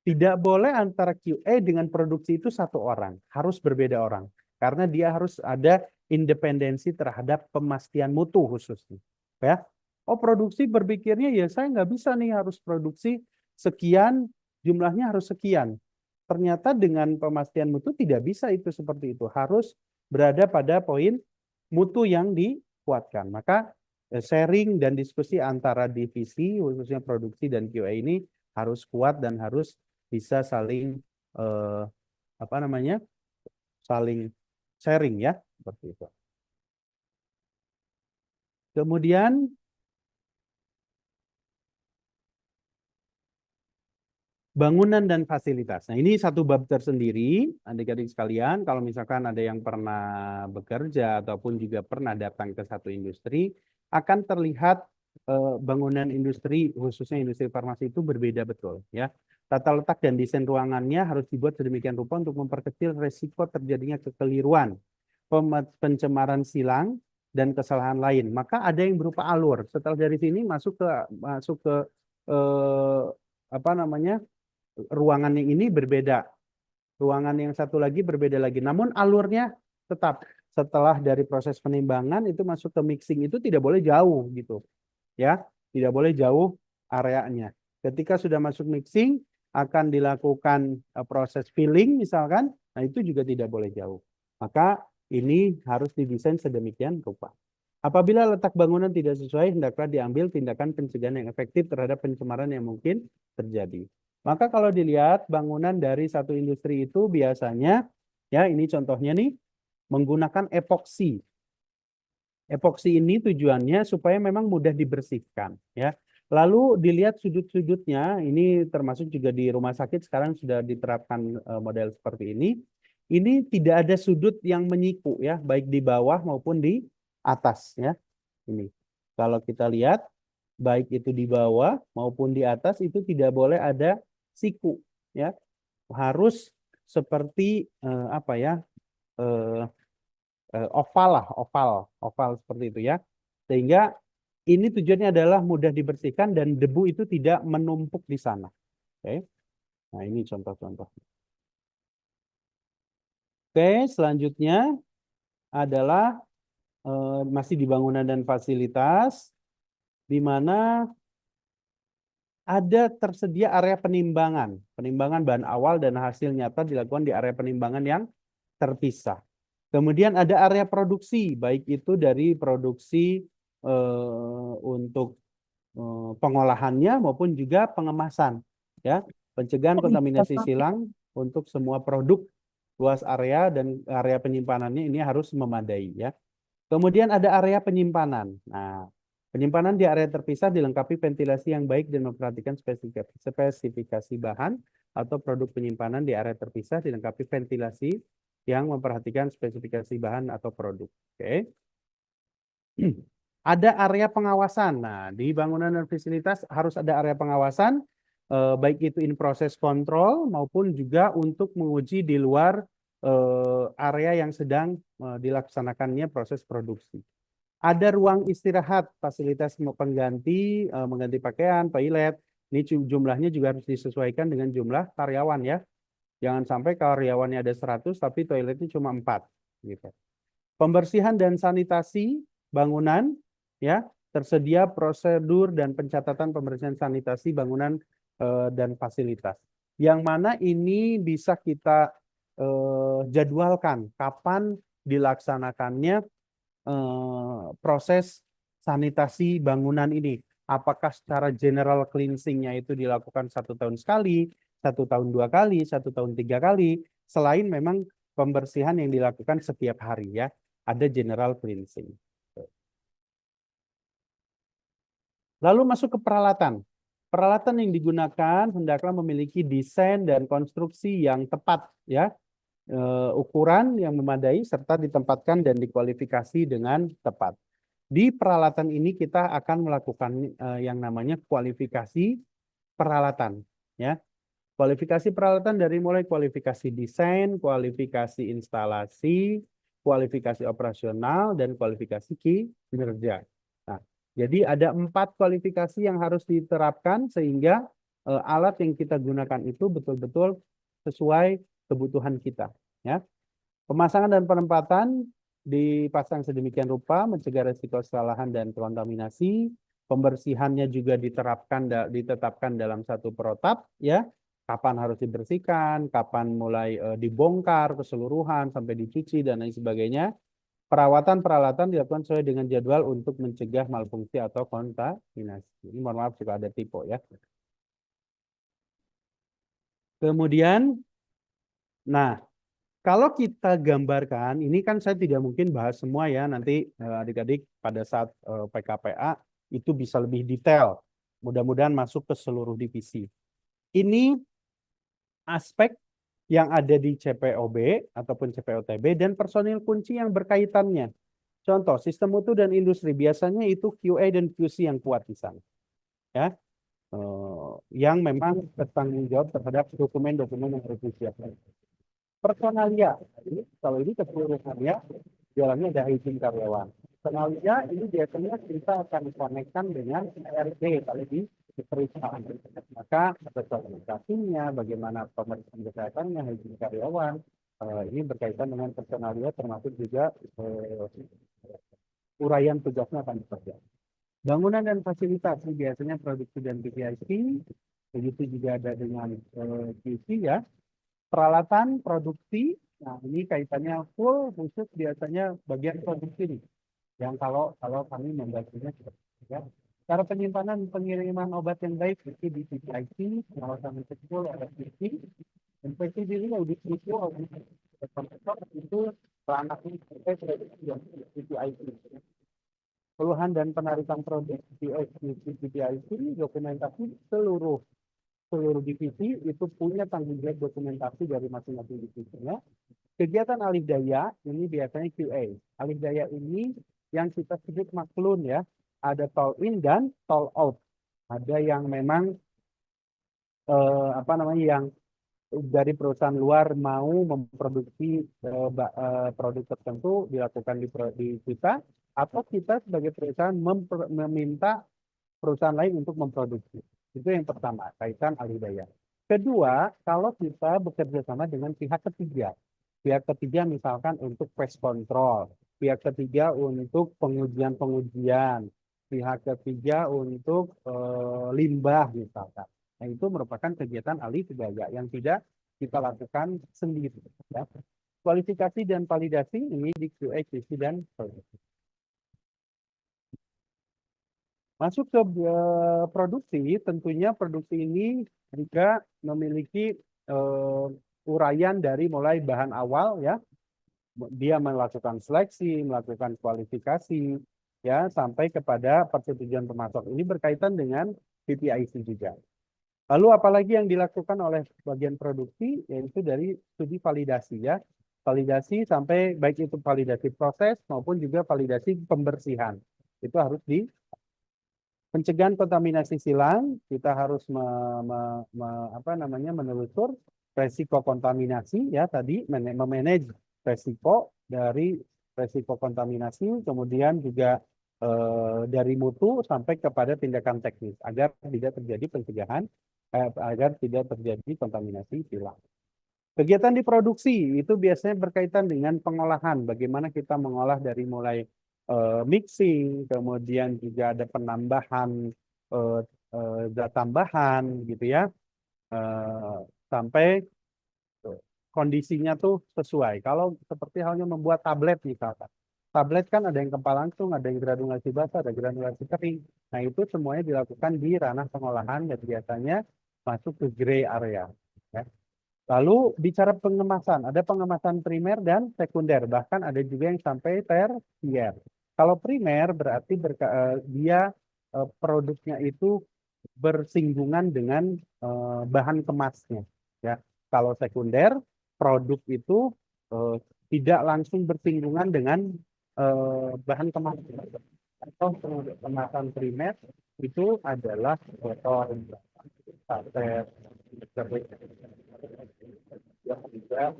tidak boleh antara QA dengan produksi itu satu orang, harus berbeda orang. Karena dia harus ada independensi terhadap pemastian mutu khususnya. Ya, oh produksi berpikirnya ya saya nggak bisa nih harus produksi sekian, jumlahnya harus sekian. Ternyata dengan pemastian mutu tidak bisa itu seperti itu. Harus berada pada poin mutu yang dikuatkan. Maka sharing dan diskusi antara divisi khususnya produksi dan QA ini harus kuat dan harus bisa saling apa namanya? Saling sharing ya, seperti itu. Kemudian bangunan dan fasilitas. Nah, ini satu bab tersendiri, adik-adik sekalian. Kalau misalkan ada yang pernah bekerja ataupun juga pernah datang ke satu industri, akan terlihat bangunan industri, khususnya industri farmasi itu berbeda betul, ya. Tata letak dan desain ruangannya harus dibuat sedemikian rupa untuk memperkecil resiko terjadinya kekeliruan, pencemaran silang, dan kesalahan lain. Maka ada yang berupa alur. Setelah dari sini masuk ke apa namanya? Ruangan yang ini berbeda. Ruangan yang satu lagi berbeda lagi. Namun alurnya tetap. Setelah dari proses penimbangan itu masuk ke mixing itu tidak boleh jauh gitu. Ya, tidak boleh jauh areanya. Ketika sudah masuk mixing akan dilakukan proses filling misalkan. Nah, itu juga tidak boleh jauh. Maka ini harus didesain sedemikian rupa. Apabila letak bangunan tidak sesuai, hendaklah diambil tindakan pencegahan yang efektif terhadap pencemaran yang mungkin terjadi. Maka kalau dilihat bangunan dari satu industri itu biasanya, ya ini contohnya nih, menggunakan epoksi. Epoksi ini tujuannya supaya memang mudah dibersihkan. Ya. Lalu dilihat sudut-sudutnya, ini termasuk juga di rumah sakit sekarang sudah diterapkan model seperti ini. Ini tidak ada sudut yang menyiku ya, baik di bawah maupun di atas ya. Ini. Kalau kita lihat, baik itu di bawah maupun di atas itu tidak boleh ada siku ya, harus seperti apa ya, oval lah, oval seperti itu ya, sehingga ini tujuannya adalah mudah dibersihkan dan debu itu tidak menumpuk di sana. Oke, nah ini contoh-contoh. Oke, selanjutnya adalah masih di bangunan dan fasilitas, di mana ada tersedia area penimbangan. Penimbangan bahan awal dan hasil nyata dilakukan di area penimbangan yang terpisah. Kemudian ada area produksi, baik itu dari produksi untuk pengolahannya maupun juga pengemasan. Ya, pencegahan kontaminasi silang untuk semua produk, luas area dan area penyimpanannya ini harus memadai. Ya. Kemudian ada area penyimpanan. Nah, penyimpanan di area terpisah dilengkapi ventilasi yang baik dan memperhatikan spesifikasi bahan atau produk penyimpanan di area terpisah dilengkapi ventilasi yang memperhatikan spesifikasi bahan atau produk. Oke. Ada area pengawasan. Nah, di bangunan dan fasilitas harus ada area pengawasan, baik itu in proses control maupun juga untuk menguji di luar area yang sedang dilaksanakannya proses produksi. Ada ruang istirahat, fasilitas pengganti, mengganti pakaian, toilet. Ini jumlahnya juga harus disesuaikan dengan jumlah karyawan ya. Jangan sampai karyawannya ada 100 tapi toiletnya cuma 4. Gitu. Pembersihan dan sanitasi bangunan, ya tersedia prosedur dan pencatatan pembersihan sanitasi bangunan dan fasilitas. Yang mana ini bisa kita jadwalkan kapan dilaksanakannya proses sanitasi bangunan ini. Apakah secara general cleansingnya itu dilakukan 1 tahun sekali, 1 tahun 2 kali, 1 tahun 3 kali, selain memang pembersihan yang dilakukan setiap hari ya, ada general cleansing. Lalu masuk ke peralatan. Peralatan yang digunakan hendaklah memiliki desain dan konstruksi yang tepat ya, ukuran yang memadai serta ditempatkan dan dikualifikasi dengan tepat. Di peralatan ini kita akan melakukan yang namanya kualifikasi peralatan ya. Kualifikasi peralatan dari mulai kualifikasi desain, kualifikasi instalasi, kualifikasi operasional, dan kualifikasi kinerja. Nah, jadi ada 4 kualifikasi yang harus diterapkan sehingga alat yang kita gunakan itu betul-betul sesuai kebutuhan kita. Ya. Pemasangan dan penempatan dipasang sedemikian rupa mencegah resiko kesalahan dan kontaminasi. Pembersihannya juga ditetapkan dalam satu protap ya. Kapan harus dibersihkan, kapan mulai dibongkar keseluruhan sampai dicuci dan lain sebagainya. Perawatan peralatan dilakukan sesuai dengan jadwal untuk mencegah malfungsi atau kontaminasi. Ini mohon maaf jika ada typo ya. Kemudian, nah kalau kita gambarkan, ini kan saya tidak mungkin bahas semua ya, nanti adik-adik pada saat PKPA itu bisa lebih detail. Mudah-mudahan masuk ke seluruh divisi. Ini aspek yang ada di CPOB ataupun CPOTB dan personil kunci yang berkaitannya. Contoh, sistem mutu dan industri biasanya itu QA dan QC yang kuat di sana. Ya, yang memang bertanggung jawab terhadap dokumen-dokumen yang harus disiapkan. Personalia, kalau ini keseluruhannya jalannya ada izin karyawan. Personalia ini biasanya kita akan konekkan dengan RD kalau di perusahaan. Maka dokumentasinya, bagaimana pemeriksaan kesehatannya, izin karyawan, ini berkaitan dengan personalia termasuk juga uraian tugasnya akan dikerjakan. Bangunan dan fasilitas ini biasanya produksi dan PPIC, begitu juga ada dengan QC ya. Peralatan produksi, nah ini kaitannya full khusus biasanya bagian produksi nih. Yang kalau kami membantunya ya. Cara penyimpanan pengiriman obat yang baik itu di PPIC, pengawasan betul ada QC, dan PPIC audit itu audit komputer itu ranahnya PPIC. Keluhan dan penarikan produk PPIC dokumentasi seluruh divisi itu punya tanggung jawab dokumentasi dari masing-masing divisinya. Kegiatan alih daya ini biasanya QA. Alih daya ini yang kita sebut maklun ya. Ada toll in dan toll out. Ada yang memang yang dari perusahaan luar mau memproduksi produk tertentu dilakukan di kita, atau kita sebagai perusahaan meminta perusahaan lain untuk memproduksi. Itu yang pertama, kaitan alih daya. Kedua, kalau kita bekerja sama dengan pihak ketiga. Pihak ketiga misalkan untuk pest control, pihak ketiga untuk pengujian-pengujian, pihak ketiga untuk limbah misalkan. Nah, itu merupakan kegiatan alih daya yang tidak kita lakukan sendiri. Ya. Kualifikasi dan validasi ini di QA, QC, dan produksi. Masuk ke produksi, tentunya produksi ini juga memiliki uraian dari mulai bahan awal ya, dia melakukan seleksi, melakukan kualifikasi ya, sampai kepada persetujuan pemasok. Ini berkaitan dengan PPIC juga. Lalu apalagi yang dilakukan oleh bagian produksi, yaitu dari studi validasi ya, validasi sampai baik itu validasi proses maupun juga validasi pembersihan. Itu harus di pencegahan kontaminasi silang, kita harus menelusur resiko kontaminasi ya tadi, memanage resiko dari resiko kontaminasi, kemudian juga dari mutu sampai kepada tindakan teknis agar tidak terjadi pencegahan, agar tidak terjadi kontaminasi silang. Kegiatan di produksi itu biasanya berkaitan dengan pengolahan, bagaimana kita mengolah dari mulai mixing, kemudian juga ada penambahan zat tambahan gitu ya, sampai kondisinya tuh sesuai. Kalau seperti halnya membuat tablet misalkan, tablet kan ada yang kempal langsung, ada yang granulasi basah, ada granulasi kering. Nah itu semuanya dilakukan di ranah pengolahan dan biasanya masuk ke gray area. Ya. Lalu bicara pengemasan, ada pengemasan primer dan sekunder, bahkan ada juga yang sampai tersier. Kalau primer berarti dia produknya itu bersinggungan dengan bahan kemasnya. Ya, kalau sekunder produk itu tidak langsung bersinggungan dengan bahan kemas. Atau kemasan primer itu adalah botol, saset, yang juga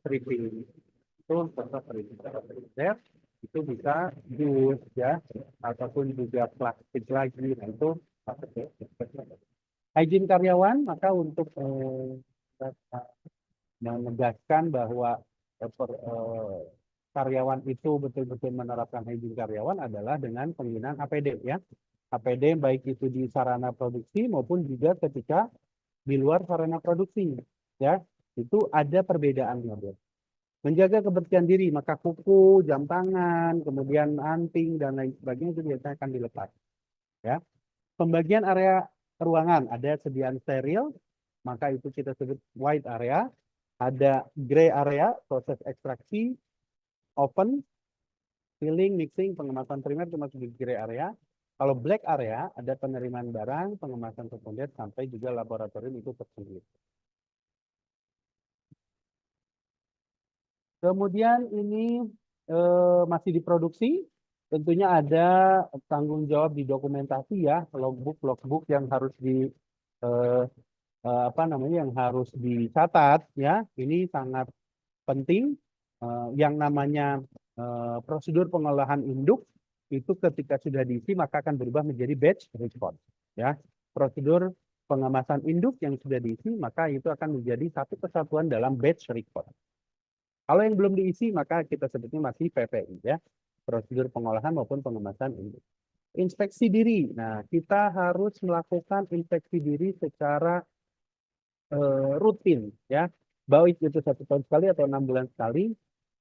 stripping itu contoh primer itu bisa jus ya ataupun juga plastik lagi. Nah itu hygiene karyawan, maka untuk menegaskan bahwa karyawan itu betul-betul menerapkan hygiene karyawan adalah dengan penggunaan APD ya. APD baik itu di sarana produksi maupun juga ketika di luar sarana produksi ya. Itu ada perbedaannya, Bro. Menjaga kebersihan diri, maka kuku, jam tangan, kemudian anting dan lain sebagainya itu biasanya akan dilepas ya. Pembagian area ruangan ada sediaan steril, maka itu kita sebut white area, ada gray area, proses ekstraksi, oven, filling, mixing, pengemasan primer termasuk di gray area. Kalau black area ada penerimaan barang, pengemasan sekunder sampai juga laboratorium itu tersendiri. Kemudian ini masih diproduksi, tentunya ada tanggung jawab di dokumentasi ya, logbook yang harus eh, apa namanya yang harus dicatat ya. Ini sangat penting. Yang namanya prosedur pengolahan induk itu ketika sudah diisi maka akan berubah menjadi batch report ya. Prosedur pengemasan induk yang sudah diisi maka itu akan menjadi satu kesatuan dalam batch report. Kalau yang belum diisi maka kita sebutnya masih PPI ya, prosedur pengolahan maupun pengemasan induk. Inspeksi diri. Nah, kita harus melakukan inspeksi diri secara rutin ya. Baik itu 1 tahun sekali atau 6 bulan sekali.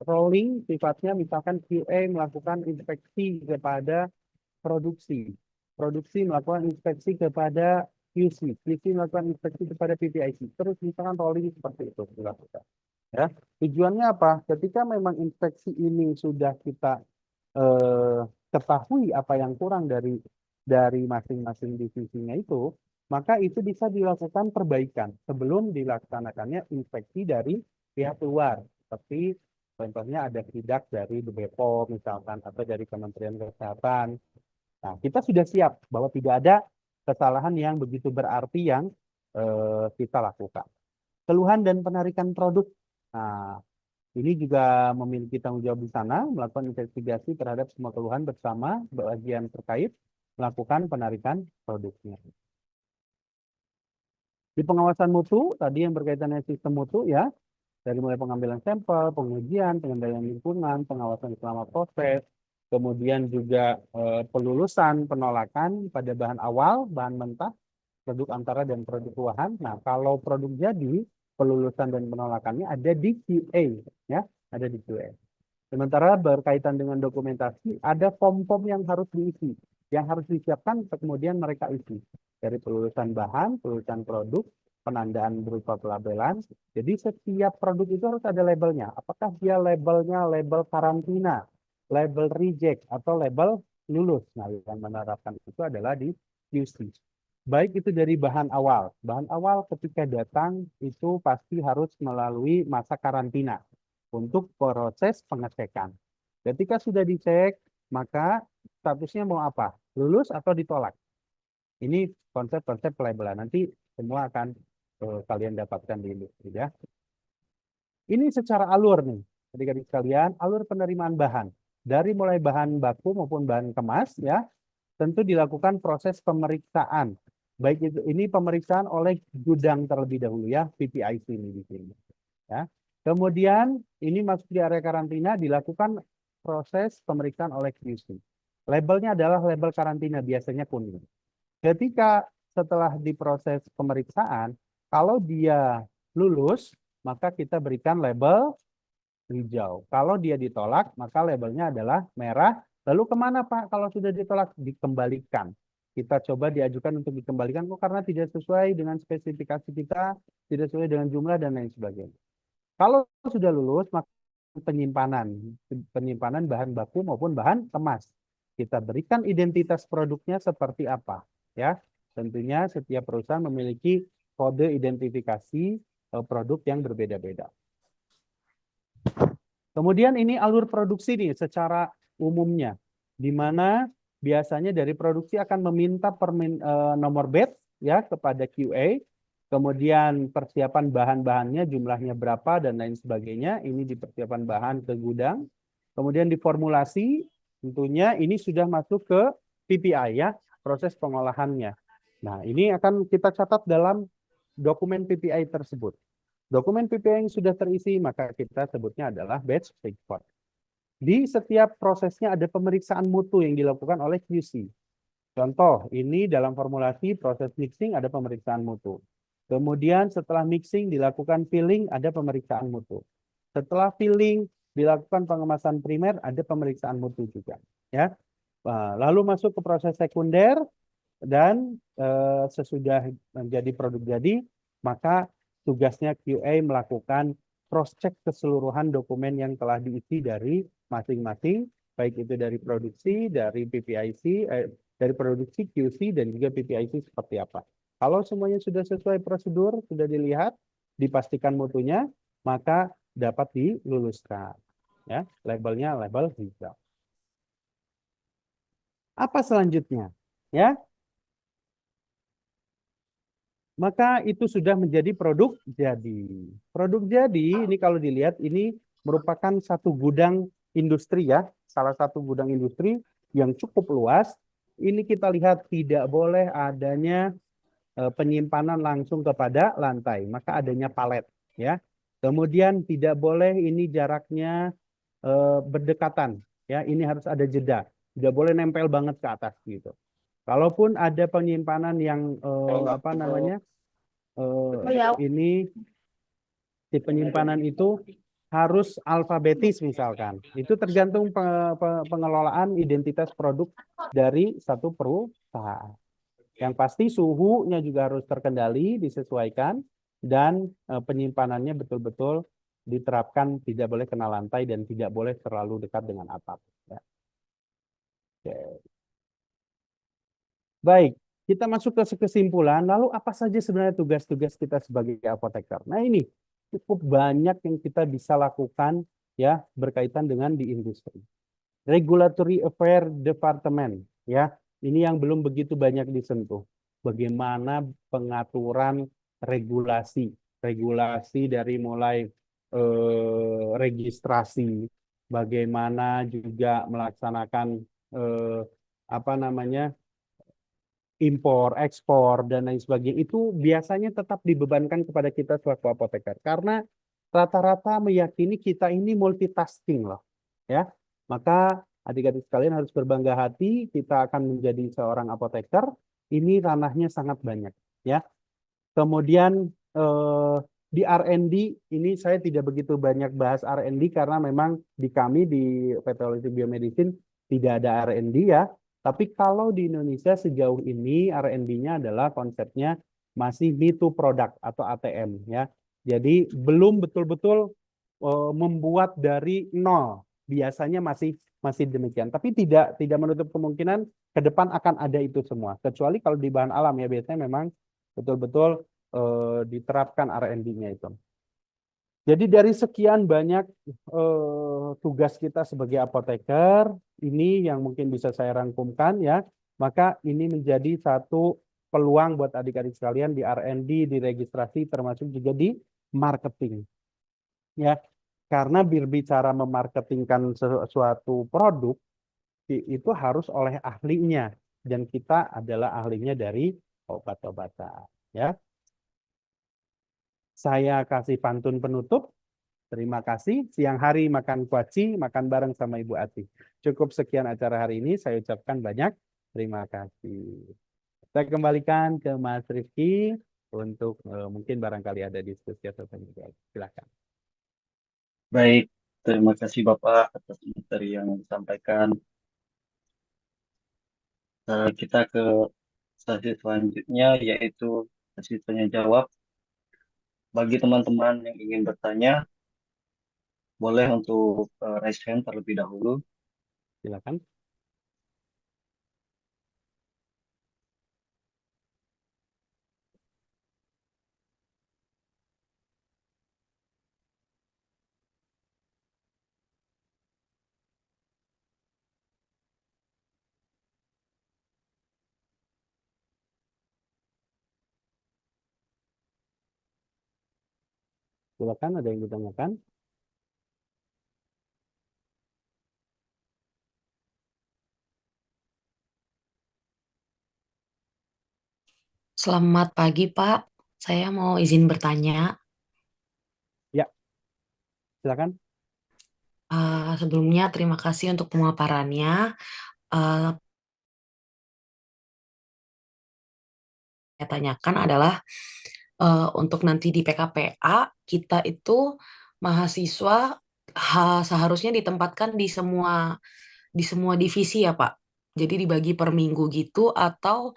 Rolling sifatnya misalkan QA melakukan inspeksi kepada produksi. Produksi melakukan inspeksi kepada QC. QC melakukan inspeksi kepada PPIC. Terus misalkan rolling seperti itu dilakukan. Ya, tujuannya apa? Ketika memang inspeksi ini sudah kita ketahui apa yang kurang dari masing-masing divisinya itu, maka itu bisa dilakukan perbaikan sebelum dilaksanakannya inspeksi dari pihak luar. Seperti contohnya ada sidak dari BPOM misalkan atau dari Kementerian Kesehatan. Nah, kita sudah siap bahwa tidak ada kesalahan yang begitu berarti yang kita lakukan. Keluhan dan penarikan produk. Nah, ini juga memiliki tanggung jawab di sana, melakukan investigasi terhadap semua keluhan bersama bagian terkait, melakukan penarikan produknya. Di pengawasan mutu, tadi yang berkaitan dengan sistem mutu ya, dari mulai pengambilan sampel, pengujian, pengendalian lingkungan, pengawasan selama proses, kemudian juga pelulusan, penolakan pada bahan awal, bahan mentah, produk antara dan produk ruahan. Nah, kalau produk jadi, pelulusan dan penolakannya ada di QA, ya, ada di QA. Sementara berkaitan dengan dokumentasi, ada form-form yang harus diisi, yang harus disiapkan, kemudian mereka isi. Dari pelulusan bahan, pelulusan produk, penandaan berupa pelabelan. Jadi setiap produk itu harus ada labelnya. Apakah dia labelnya label karantina, label reject, atau label lulus. Nah, yang menerapkan itu adalah di QC. Baik itu dari bahan awal. Bahan awal ketika datang itu pasti harus melalui masa karantina untuk proses pengecekan. Ketika sudah dicek, maka statusnya mau apa? Lulus atau ditolak? Ini konsep-konsep pelabelan. Nanti semua akan kalian dapatkan di industri ya. Ini secara alur nih, adik-adik sekalian, alur penerimaan bahan. Dari mulai bahan baku maupun bahan kemas ya, tentu dilakukan proses pemeriksaan. Baik itu ini pemeriksaan oleh gudang terlebih dahulu ya, PPIC ini di sini. Ya. Kemudian ini masuk di area karantina dilakukan proses pemeriksaan oleh QC. Labelnya adalah label karantina biasanya kuning. Ketika setelah diproses pemeriksaan, kalau dia lulus, maka kita berikan label hijau. Kalau dia ditolak, maka labelnya adalah merah. Lalu kemana Pak? Kalau sudah ditolak, dikembalikan. Kita coba diajukan untuk dikembalikan kok karena tidak sesuai dengan spesifikasi kita, tidak sesuai dengan jumlah dan lain sebagainya. Kalau sudah lulus, maka penyimpanan bahan baku maupun bahan kemas. Kita berikan identitas produknya seperti apa, ya. Tentunya setiap perusahaan memiliki kode identifikasi produk yang berbeda-beda. Kemudian ini alur produksi nih secara umumnya, di mana biasanya dari produksi akan meminta nomor batch ya kepada QA, kemudian persiapan bahan-bahannya jumlahnya berapa dan lain sebagainya. Ini dipersiapkan bahan ke gudang, kemudian diformulasi, tentunya ini sudah masuk ke PPI ya, proses pengolahannya. Nah, ini akan kita catat dalam dokumen PPI tersebut. Dokumen PPA yang sudah terisi, maka kita sebutnya adalah batch report. Di setiap prosesnya ada pemeriksaan mutu yang dilakukan oleh QC. Contoh, ini dalam formulasi proses mixing ada pemeriksaan mutu. Kemudian setelah mixing dilakukan filling, ada pemeriksaan mutu. Setelah filling dilakukan pengemasan primer, ada pemeriksaan mutu juga. Ya, lalu masuk ke proses sekunder dan sesudah menjadi produk jadi, maka tugasnya QA melakukan cross-check keseluruhan dokumen yang telah diisi dari masing-masing, baik itu dari produksi, dari PPIC, dari produksi QC dan juga PPIC seperti apa. Kalau semuanya sudah sesuai prosedur, sudah dilihat, dipastikan mutunya, maka dapat diluluskan. Ya, labelnya label hijau. Apa selanjutnya? Ya, maka itu sudah menjadi produk jadi. Produk jadi ini kalau dilihat ini merupakan satu gudang industri ya, salah satu gudang industri yang cukup luas. Ini kita lihat tidak boleh adanya penyimpanan langsung kepada lantai, maka adanya palet ya. Kemudian tidak boleh ini jaraknya berdekatan ya, ini harus ada jeda. Tidak boleh nempel banget ke atas gitu. Kalaupun ada penyimpanan yang apa namanya ini si penyimpanan itu harus alfabetis misalkan. Itu tergantung pengelolaan identitas produk dari satu perusahaan. Yang pasti suhunya juga harus terkendali, disesuaikan, dan penyimpanannya betul-betul diterapkan tidak boleh kena lantai dan tidak boleh terlalu dekat dengan atap. Ya. Oke. Baik, kita masuk ke kesimpulan. Lalu apa saja sebenarnya tugas-tugas kita sebagai apoteker? Nah ini cukup banyak yang kita bisa lakukan ya berkaitan dengan di industri. Regulatory Affair Department ya, ini yang belum begitu banyak disentuh. Bagaimana pengaturan regulasi, regulasi dari mulai registrasi, bagaimana juga melaksanakan apa namanya impor, ekspor, dan lain sebagainya, itu biasanya tetap dibebankan kepada kita selaku apoteker. Karena rata-rata meyakini kita ini multitasking loh. Ya, maka adik-adik sekalian harus berbangga hati, kita akan menjadi seorang apoteker. Ini ranahnya sangat banyak. Ya, kemudian di R&D ini saya tidak begitu banyak bahas R&D karena memang di kami di Pathology Biomedicine tidak ada R&D ya. Tapi kalau di Indonesia sejauh ini R&D-nya adalah konsepnya masih me to product atau ATM ya. Jadi belum betul-betul membuat dari nol. Biasanya masih masih demikian. Tapi tidak menutup kemungkinan ke depan akan ada itu semua. Kecuali kalau di bahan alam ya biasanya memang betul-betul diterapkan R&D-nya itu. Jadi dari sekian banyak tugas kita sebagai apoteker, ini yang mungkin bisa saya rangkumkan ya, maka ini menjadi satu peluang buat adik-adik sekalian di R&D, di registrasi, termasuk juga di marketing. Ya, karena berbicara memarketingkan suatu produk, itu harus oleh ahlinya. Dan kita adalah ahlinya dari obat-obatan. Ya, saya kasih pantun penutup. Terima kasih. Siang hari makan kuaci, makan bareng sama Ibu Ati. Cukup sekian acara hari ini. Saya ucapkan banyak terima kasih. Saya kembalikan ke Mas Rifki untuk mungkin barangkali ada diskusi atau tanya jawab. Silakan. Baik, terima kasih Bapak atas materi yang disampaikan. Kita ke sesi selanjutnya yaitu sesi tanya jawab. Bagi teman-teman yang ingin bertanya, boleh untuk raise hand terlebih dahulu. Silakan. Silakan, ada yang ditanyakan? Selamat pagi, Pak. Saya mau izin bertanya. Silakan. Sebelumnya terima kasih untuk pemaparannya. Eh, Saya tanyakan adalah untuk nanti di PKPA kita itu mahasiswa seharusnya ditempatkan di semua divisi ya Pak. Jadi dibagi per minggu gitu atau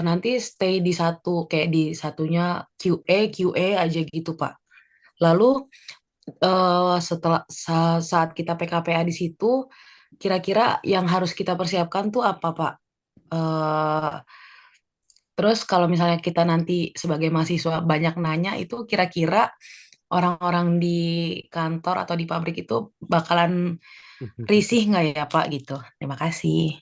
nanti stay di satu kayak di satunya QA aja gitu Pak. Lalu saat kita PKPA di situ kira-kira yang harus kita persiapkan tuh apa Pak? Eh, Terus kalau misalnya kita nanti sebagai mahasiswa banyak nanya itu kira-kira orang-orang di kantor atau di pabrik itu bakalan risih nggak ya Pak gitu. Terima kasih.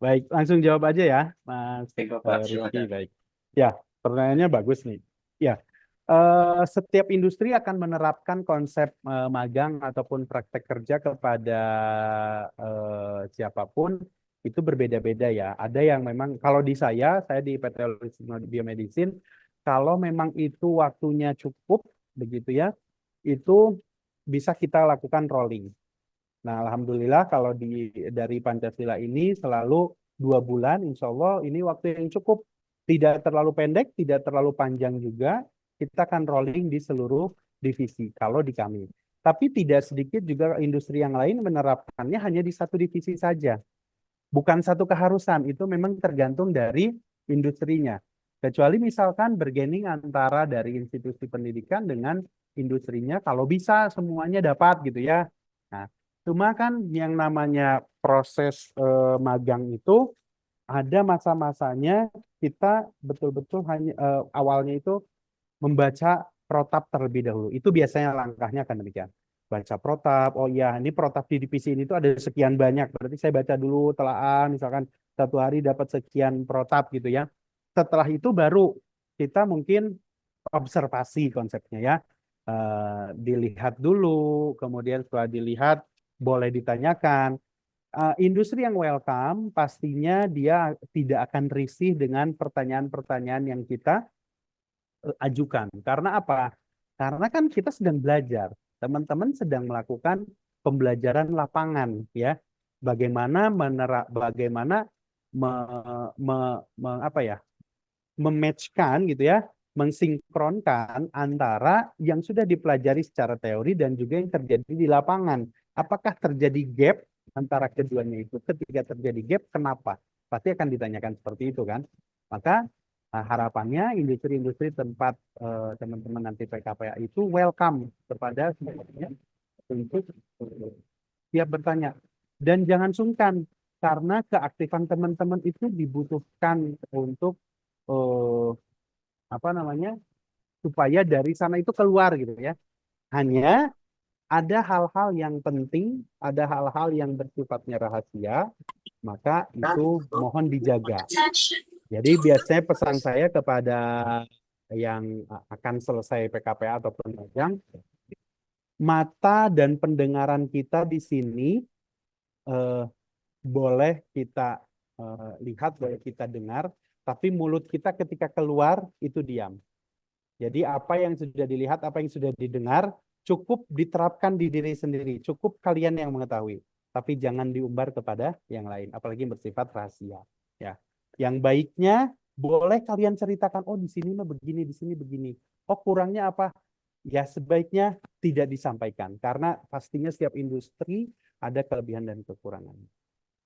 Baik, langsung jawab aja ya, Mas Oke, Bapak, Rizky. silakan. Baik. Ya, pertanyaannya bagus nih. Ya, setiap industri akan menerapkan konsep magang ataupun praktek kerja kepada siapapun itu berbeda-beda ya. Ada yang memang kalau di saya di PT Biomedicine, kalau memang itu waktunya cukup begitu ya, itu bisa kita lakukan rolling. Nah, alhamdulillah kalau dari Pancasila ini selalu 2 bulan, insya Allah ini waktu yang cukup. Tidak terlalu pendek, tidak terlalu panjang juga. Kita akan rolling di seluruh divisi, kalau di kami. Tapi tidak sedikit juga industri yang lain menerapkannya hanya di satu divisi saja. Bukan satu keharusan, itu memang tergantung dari industrinya. Kecuali misalkan bergaining antara dari institusi pendidikan dengan industrinya, kalau bisa semuanya dapat gitu ya. Nah, cuma kan yang namanya proses magang itu ada masa-masanya kita betul-betul hanya awalnya itu membaca protap terlebih dahulu. Itu biasanya langkahnya akan demikian. Baca protap, oh iya ini protap di divisi ini tuh ada sekian banyak. Berarti saya baca dulu telaan, misalkan 1 hari dapat sekian protap gitu ya. Setelah itu baru kita mungkin observasi konsepnya ya. Dilihat dulu, kemudian setelah dilihat boleh ditanyakan. Industri yang welcome pastinya dia tidak akan risih dengan pertanyaan-pertanyaan yang kita ajukan. Karena apa? Karena kan kita sedang belajar. Teman-teman sedang melakukan pembelajaran lapangan ya. Bagaimana apa ya? Mematchkan gitu ya, mensinkronkan antara yang sudah dipelajari secara teori dan juga yang terjadi di lapangan. Apakah terjadi gap antara keduanya itu? Ketika terjadi gap, kenapa? Pasti akan ditanyakan seperti itu kan. Maka harapannya industri-industri tempat teman-teman nanti PKPA itu welcome kepada semuanya untuk siap bertanya. Dan jangan sungkan, karena keaktifan teman-teman itu dibutuhkan untuk apa namanya, supaya dari sana itu keluar gitu ya. Hanya ada hal-hal yang penting, ada hal-hal yang bersifatnya rahasia, maka itu mohon dijaga. Jadi biasanya pesan saya kepada yang akan selesai PKPA ataupun magang, mata dan pendengaran kita di sini eh, boleh kita lihat, boleh kita dengar, tapi mulut kita ketika keluar itu diam. Jadi apa yang sudah dilihat, apa yang sudah didengar, cukup diterapkan di diri sendiri. Cukup kalian yang mengetahui. Tapi jangan diumbar kepada yang lain. Apalagi yang bersifat rahasia. Ya. Yang baiknya, boleh kalian ceritakan, oh di sini mah begini, di sini begini. Oh kurangnya apa? Ya sebaiknya tidak disampaikan. Karena pastinya setiap industri ada kelebihan dan kekurangan.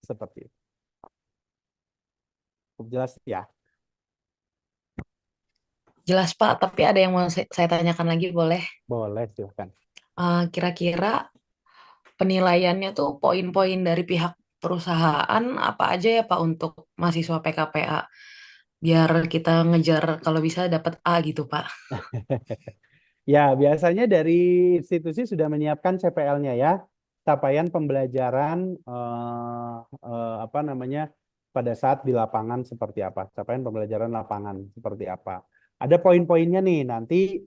Seperti itu. Cukup jelas ya? Jelas Pak, tapi ada yang mau saya tanyakan lagi boleh? Boleh, silahkan. Kira-kira penilaiannya tuh poin-poin dari pihak perusahaan apa aja ya Pak untuk mahasiswa PKPA? Biar kita ngejar kalau bisa dapat A gitu Pak. Ya, biasanya dari institusi sudah menyiapkan CPL-nya ya, capaian pembelajaran apa namanya pada saat di lapangan seperti apa, capaian pembelajaran lapangan seperti apa. Ada poin-poinnya nih, nanti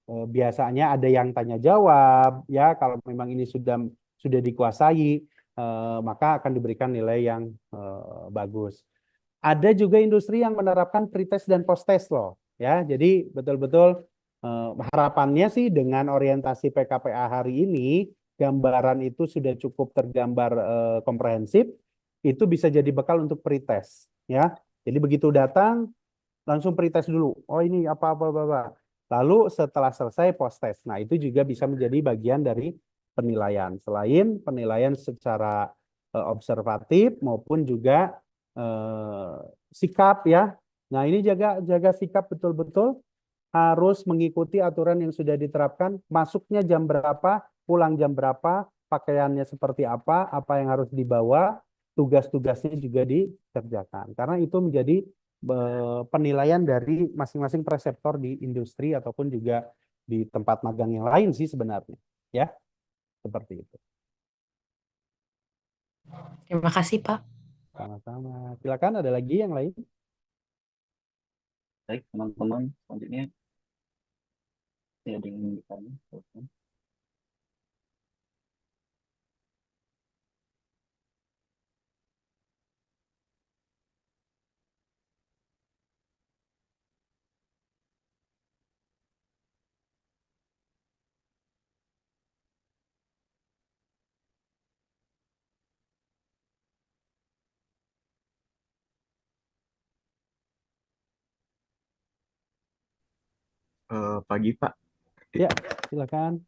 biasanya ada yang tanya jawab ya, kalau memang ini sudah dikuasai, maka akan diberikan nilai yang bagus. Ada juga industri yang menerapkan pretest dan posttest loh, ya. Jadi betul-betul harapannya sih dengan orientasi PKPA hari ini, gambaran itu sudah cukup tergambar komprehensif, itu bisa jadi bekal untuk pretest, ya. Jadi begitu datang langsung pretest dulu. Oh ini apa. Lalu setelah selesai post test. Nah itu juga bisa menjadi bagian dari penilaian. Selain penilaian secara observatif maupun juga sikap ya. Nah ini jaga sikap betul-betul harus mengikuti aturan yang sudah diterapkan. Masuknya jam berapa, pulang jam berapa, pakaiannya seperti apa yang harus dibawa, tugas-tugasnya juga dikerjakan. Karena itu menjadi penilaian dari masing-masing preseptor di industri ataupun juga di tempat magang yang lain sih sebenarnya. Ya, seperti itu. Terima kasih, Pak. Sama-sama. Silakan ada lagi yang lain? Baik, teman-teman, selanjutnya saya ingin bertanya. Pagi Pak. Ya, silakan.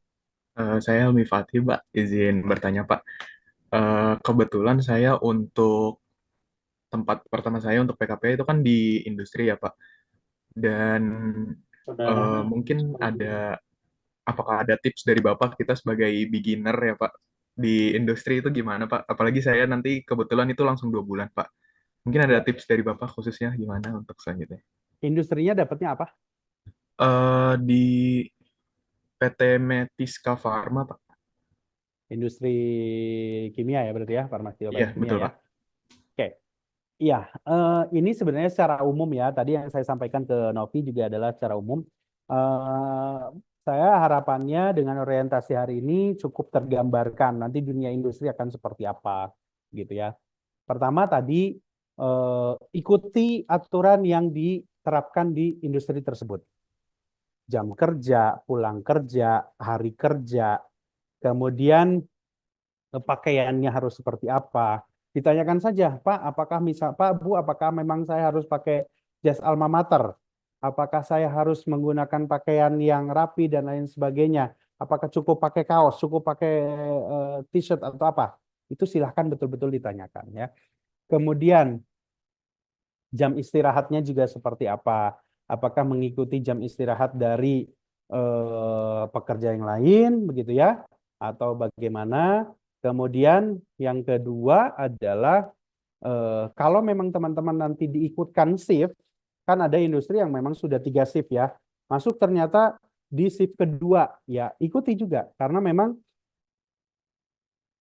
Saya Helmi Fatih, Pak. Izin bertanya, Pak. Kebetulan saya untuk tempat pertama saya untuk PKP itu kan di industri ya, Pak. Dan mungkin apakah ada tips dari Bapak kita sebagai beginner ya, Pak, di industri itu gimana, Pak? Apalagi saya nanti kebetulan itu langsung 2 bulan, Pak. Mungkin ada Ya. tips dari Bapak khususnya gimana untuk selanjutnya? Industrinya dapatnya apa? Di PT Metiska Pharma, Pak. Industri kimia ya berarti ya, farmasi obat Iya, kimia betul, ya. Pak. Oke. Iya, ini sebenarnya secara umum ya. Tadi yang saya sampaikan ke Novi juga adalah secara umum. Eh, saya harapannya dengan orientasi hari ini cukup tergambarkan nanti dunia industri akan seperti apa, gitu ya. Pertama tadi ikuti aturan yang diterapkan di industri tersebut. Jam kerja, pulang kerja, hari kerja, kemudian pakaiannya harus seperti apa. Ditanyakan saja, Pak, Pak, Bu, apakah memang saya harus pakai jas alma mater? Apakah saya harus menggunakan pakaian yang rapi dan lain sebagainya? Apakah cukup pakai kaos, cukup pakai t-shirt atau apa? Itu silahkan betul-betul ditanyakan ya. Kemudian jam istirahatnya juga seperti apa? Apakah mengikuti jam istirahat dari pekerja yang lain, begitu ya? Atau bagaimana? Kemudian yang kedua adalah kalau memang teman-teman nanti diikutkan shift, kan ada industri yang memang sudah 3 shift ya. Masuk ternyata di shift kedua, ya ikuti juga. Karena memang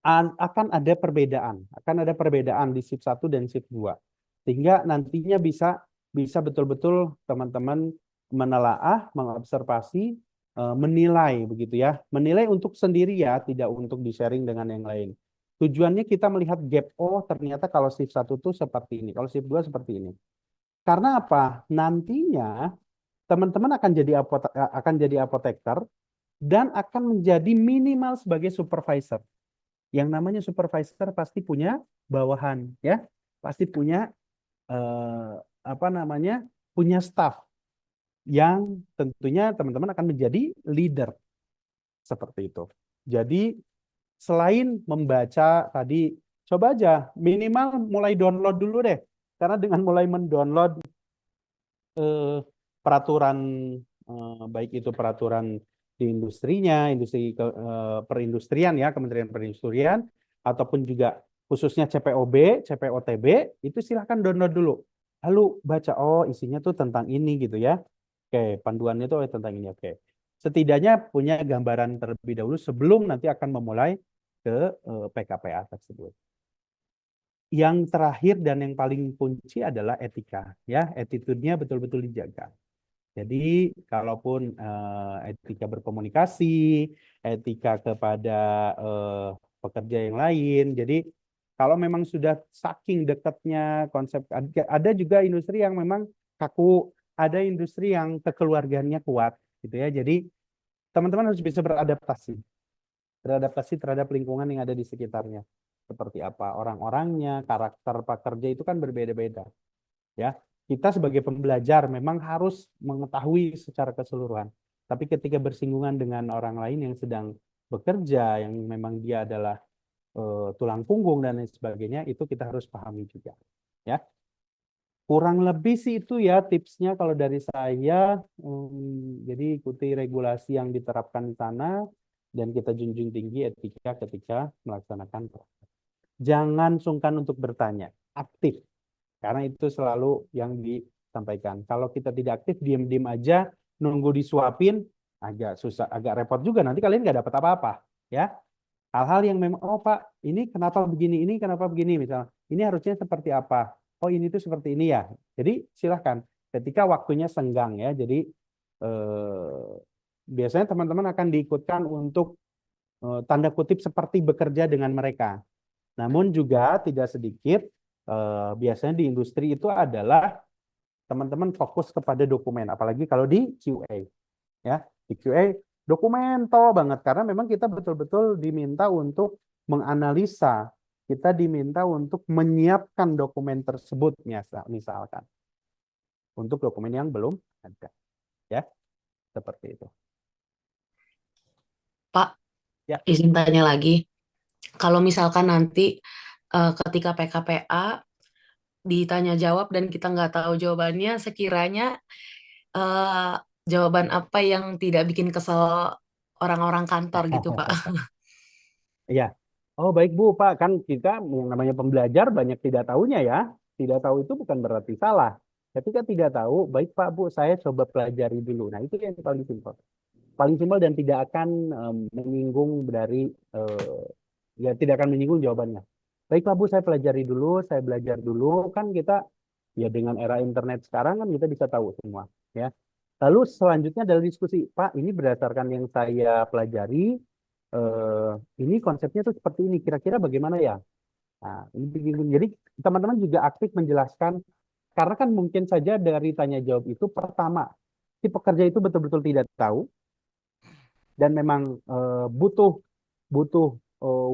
akan ada perbedaan di shift 1 dan shift 2. Sehingga nantinya bisa betul-betul teman-teman menelaah, mengobservasi, menilai begitu ya. Menilai untuk sendiri ya, tidak untuk di-sharing dengan yang lain. Tujuannya kita melihat gap, oh ternyata kalau shift 1 tuh seperti ini, kalau shift 2 seperti ini. Karena apa? Nantinya teman-teman akan jadi apoteker dan akan menjadi minimal sebagai supervisor. Yang namanya supervisor pasti punya bawahan ya, pasti punya punya staff yang tentunya teman-teman akan menjadi leader seperti itu. Jadi selain membaca tadi, coba aja minimal mulai download dulu deh, karena dengan mulai mendownload peraturan baik itu peraturan di industrinya, perindustrian ya, Kementerian Perindustrian, ataupun juga khususnya CPOB, CPOTB, itu silahkan download dulu. Lalu baca, oh isinya tuh tentang ini gitu ya. Oke, panduannya tuh tentang ini. Oke. Setidaknya punya gambaran terlebih dahulu sebelum nanti akan memulai ke PKPA tersebut. Yang terakhir dan yang paling kunci adalah etika, ya, attitude-nya betul-betul dijaga. Jadi, kalaupun etika berkomunikasi, etika kepada pekerja yang lain, jadi kalau memang sudah saking dekatnya konsep, ada juga industri yang memang kaku, ada industri yang kekeluargaannya kuat. gitu ya. Jadi teman-teman harus bisa beradaptasi terhadap lingkungan yang ada di sekitarnya. Seperti apa orang-orangnya, karakter pekerja itu kan berbeda-beda. Ya, kita sebagai pembelajar memang harus mengetahui secara keseluruhan. Tapi ketika bersinggungan dengan orang lain yang sedang bekerja, yang memang dia adalah tulang punggung dan lain sebagainya, itu kita harus pahami juga. Ya, kurang lebih sih itu ya tipsnya kalau dari saya. Jadi ikuti regulasi yang diterapkan di sana dan kita junjung tinggi etika ketika melaksanakan praktek. Jangan sungkan untuk bertanya, aktif. Karena itu selalu yang disampaikan. Kalau kita tidak aktif, diam-diam aja, nunggu disuapin, agak susah, agak repot juga. Nanti kalian nggak dapat apa-apa, ya. Hal-hal yang memang, oh Pak, ini kenapa begini, ini kenapa begini, misalnya. Ini harusnya seperti apa? Oh ini tuh seperti ini ya. Jadi silahkan. Ketika waktunya senggang ya. Jadi biasanya teman-teman akan diikutkan untuk tanda kutip seperti bekerja dengan mereka. Namun juga tidak sedikit biasanya di industri itu adalah teman-teman fokus kepada dokumen, apalagi kalau di QA. Ya, di QA dokumen banget karena memang kita betul-betul diminta untuk menganalisa, kita diminta untuk menyiapkan dokumen tersebut misalkan untuk dokumen yang belum ada. Ya, seperti itu. Pak, Ya. izin tanya lagi. Kalau misalkan nanti ketika PKPA ditanya jawab dan kita nggak tahu jawabannya, sekiranya jawaban apa yang tidak bikin kesel orang-orang kantor gitu, Pak? Iya. Oh baik Bu, Pak. Kan kita yang namanya pembelajar banyak tidak tahunya ya. Tidak tahu itu bukan berarti salah. Ketika tidak tahu, baik Pak Bu, saya coba pelajari dulu. Nah itu yang paling simpel. Paling simpel dan tidak akan menyinggung dari, ya tidak akan menyinggung jawabannya. Baik Pak Bu, saya pelajari dulu, saya belajar dulu. Kan kita, ya dengan era internet sekarang kan kita bisa tahu semua. Ya. Lalu selanjutnya adalah diskusi. Pak, ini berdasarkan yang saya pelajari, ini konsepnya tuh seperti ini, kira-kira bagaimana ya? Nah, ini jadi teman-teman juga aktif menjelaskan, karena kan mungkin saja dari tanya jawab itu pertama, si pekerja itu betul-betul tidak tahu dan memang butuh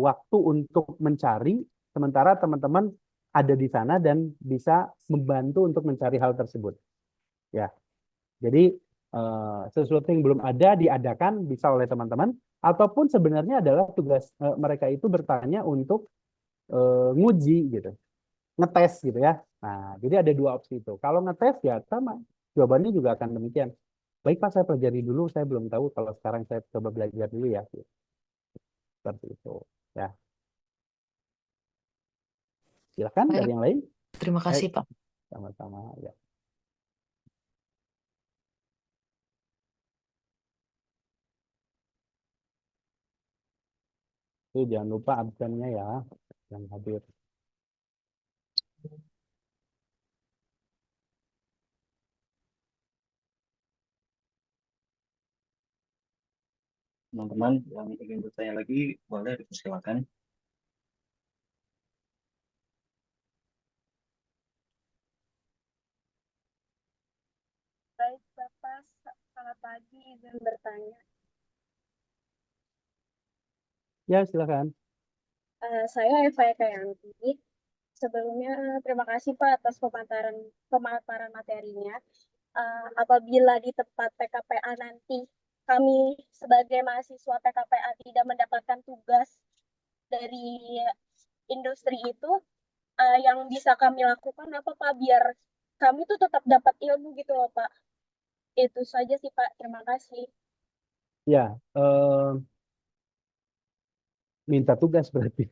waktu untuk mencari, sementara teman-teman ada di sana dan bisa membantu untuk mencari hal tersebut. Ya, jadi sesuatu yang belum ada diadakan bisa oleh teman-teman, ataupun sebenarnya adalah tugas mereka itu bertanya untuk nguji gitu, ngetes gitu ya. Nah, jadi ada dua opsi itu. Kalau ngetes ya sama, jawabannya juga akan demikian. Baik Pak, saya pelajari dulu, saya belum tahu, kalau sekarang saya coba belajar dulu ya. Seperti itu. Ya, silakan dari Baik, yang lain. terima kasih, Pak. Sama-sama ya. Itu jangan lupa absennya ya, yang hadir. Teman-teman yang ingin bertanya lagi, boleh dipersilakan. Baik, Bapak. Selamat pagi, izin bertanya. Ya, silakan. Saya Eva Ekayanti. Sebelumnya, terima kasih Pak atas pemaparan materinya. Apabila di tempat PKPA nanti kami sebagai mahasiswa PKPA tidak mendapatkan tugas dari industri itu, yang bisa kami lakukan apa Pak biar kami tuh tetap dapat ilmu gitu loh Pak. Itu saja sih Pak. Terima kasih. Ya, minta tugas berarti.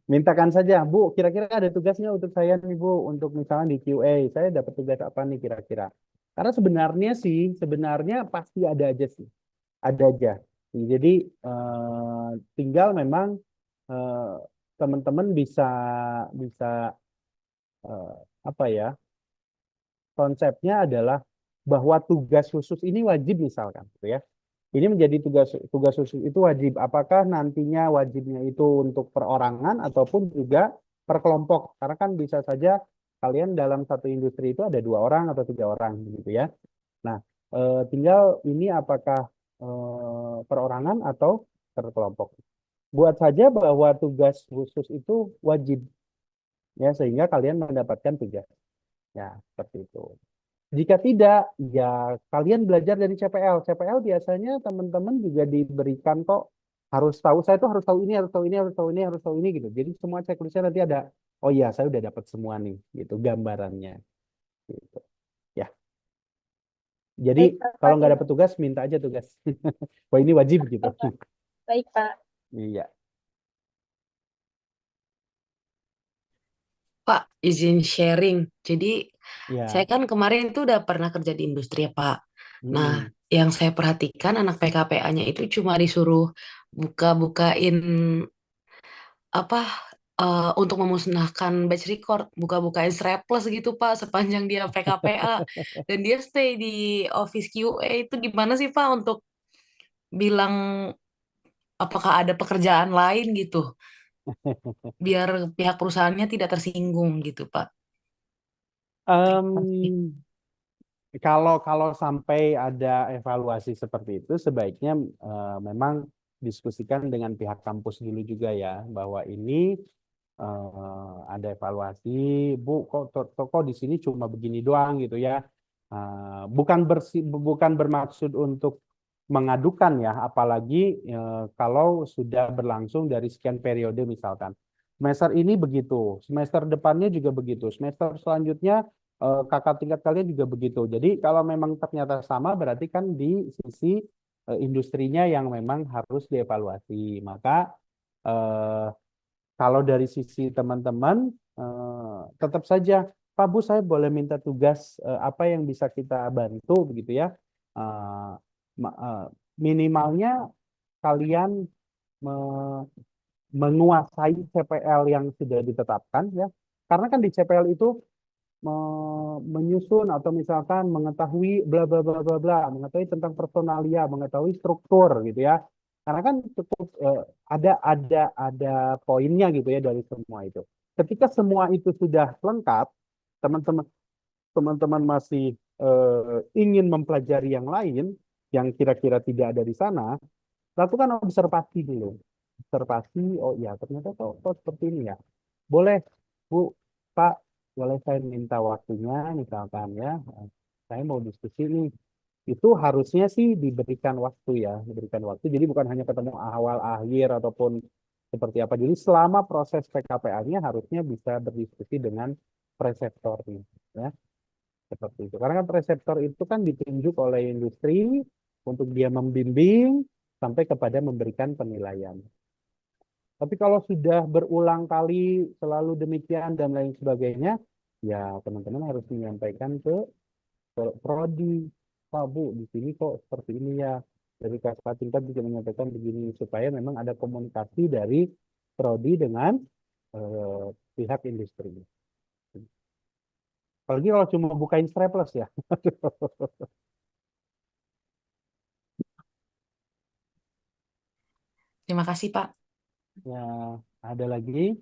Mintakan saja, Bu, kira-kira ada tugasnya untuk saya nih, Bu, untuk misalnya di QA, saya dapat tugas apa nih kira-kira. Karena sebenarnya pasti ada aja sih. Ada aja. Jadi tinggal memang teman-teman bisa apa ya, konsepnya adalah bahwa tugas khusus ini wajib misalkan, gitu ya. Ini menjadi tugas khusus itu wajib. Apakah nantinya wajibnya itu untuk perorangan ataupun juga per kelompok? Karena kan bisa saja kalian dalam satu industri itu ada 2 orang atau 3 orang, gitu ya. Nah, Tinggal ini apakah perorangan atau terkelompok. Buat saja bahwa tugas khusus itu wajib ya sehingga kalian mendapatkan tugas. Ya, seperti itu. Jika tidak, ya kalian belajar dari CPL. CPL biasanya teman-teman juga diberikan kok harus tahu, saya tuh harus tahu ini, harus tahu ini, harus tahu ini, harus tahu ini gitu. Jadi semua checklistnya nanti ada, oh iya saya udah dapat semua nih gitu gambarannya. Gitu. Ya, jadi Baik, Pak. kalau nggak dapat tugas minta aja tugas. Wah ini wajib gitu. Baik, Pak. Iya. Pak, izin sharing. Jadi, saya Ya. kan kemarin itu udah pernah kerja di industri ya, Pak. Nah, Mm-mm. yang saya perhatikan anak PKPA-nya itu cuma disuruh buka-bukain apa untuk memusnahkan batch record, buka-bukain strapless gitu, Pak, sepanjang dia PKPA. Dan dia stay di office QA itu gimana sih, Pak, untuk bilang apakah ada pekerjaan lain gitu, biar pihak perusahaannya tidak tersinggung gitu, Pak. Terima kasih. Em, kalau sampai ada evaluasi seperti itu, sebaiknya memang diskusikan dengan pihak kampus dulu juga ya, bahwa ini ada evaluasi, Bu, kok di sini cuma begini doang gitu ya. Bukan bermaksud untuk mengadukan ya, apalagi kalau sudah berlangsung dari sekian periode misalkan. Semester ini begitu, semester depannya juga begitu, semester selanjutnya kakak tingkat kalian juga begitu. Jadi kalau memang ternyata sama, berarti kan di sisi industrinya yang memang harus dievaluasi. Maka eh, kalau dari sisi teman-teman, tetap saja, Pak Bu, saya boleh minta tugas apa yang bisa kita bantu begitu ya. Eh, Minimalnya kalian me- menguasai CPL yang sudah ditetapkan ya. Karena kan di CPL itu menyusun atau misalkan mengetahui bla bla bla bla bla, mengetahui tentang personalia, mengetahui struktur gitu ya. Karena kan cukup ada poinnya gitu ya dari semua itu. Ketika semua itu sudah lengkap, teman-teman teman-teman masih ingin mempelajari yang lain yang kira-kira tidak ada di sana, lakukan observasi dulu. Observasi, oh ya ternyata kok seperti ini ya. Boleh, Bu, Pak, boleh saya minta waktunya, misalkan ya, saya mau diskusi nih. Itu harusnya sih diberikan waktu ya, diberikan waktu. Jadi bukan hanya ketemu awal, akhir, ataupun seperti apa. Jadi selama proses PKPA-nya harusnya bisa berdiskusi dengan preseptornya, ya, seperti itu. Karena kan preseptor itu kan ditunjuk oleh industri untuk dia membimbing sampai kepada memberikan penilaian. Tapi kalau sudah berulang kali selalu demikian dan lain sebagainya, ya teman-teman harus menyampaikan ke prodi, Pak Bu, di sini kok seperti ini ya. Dari kakak tingkat juga menyampaikan begini supaya memang ada komunikasi dari prodi dengan eh, pihak industri. Apalagi kalau cuma bukain strapless ya. Terima kasih, Pak. Ya, ada lagi.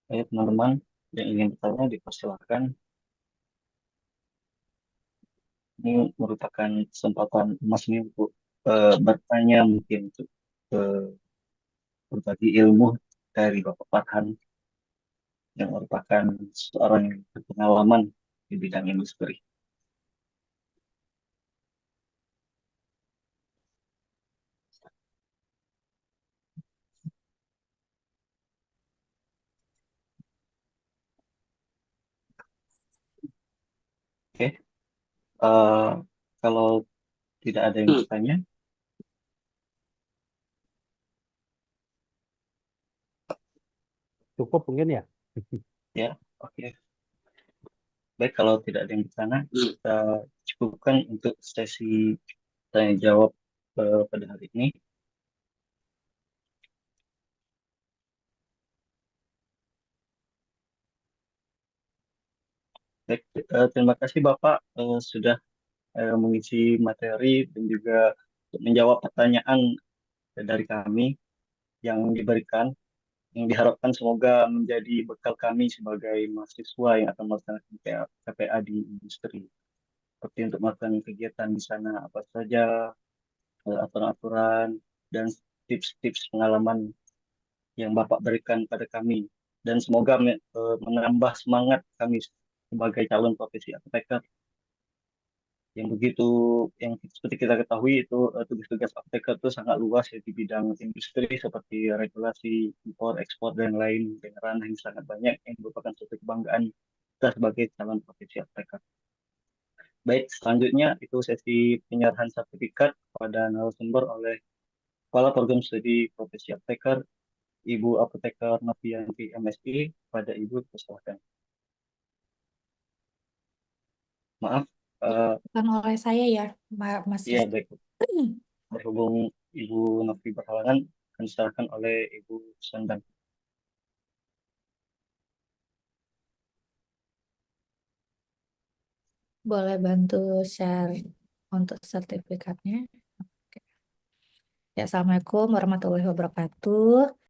Teman-teman yang ingin bertanya dipersilakan. Ini merupakan kesempatan emas nih untuk bertanya mungkin untuk eh, berbagi ilmu dari Bapak Farhan yang merupakan seorang yang berpengalaman di bidang industri. Oke, eh, kalau tidak ada yang bertanya, Cukup mungkin ya. ya, oke. Baik, kalau tidak ada yang bertanya, kita cukupkan untuk sesi tanya jawab pada hari ini. Baik, terima kasih Bapak sudah mengisi materi dan juga untuk menjawab pertanyaan dari kami yang diberikan yang diharapkan semoga menjadi bekal kami sebagai mahasiswa yang akan melaksanakan KPA di industri. Seperti untuk melakukan kegiatan di sana apa saja, aturan-aturan, dan tips-tips pengalaman yang Bapak berikan pada kami. Dan semoga menambah semangat kami sebagai calon profesi apoteker yang begitu, yang seperti kita ketahui itu tugas-tugas apoteker itu sangat luas ya di bidang industri seperti regulasi, impor, ekspor, dan lain dengan ranah yang sangat banyak yang merupakan suatu kebanggaan kita sebagai calon profesi apoteker. Baik, selanjutnya itu sesi penyerahan sertifikat kepada narasumber oleh Kepala Program Studi Profesi Apoteker, Ibu Apoteker Novianti MSI. Pada Ibu, persilahkan. Maaf, Bukan oleh saya ya, Mas iya Rizky. baik. Berhubung Ibu Novi berhalangan, akan diserahkan oleh Ibu Sandan. Boleh bantu share untuk sertifikatnya? Oke. Ya, Assalamualaikum warahmatullahi wabarakatuh.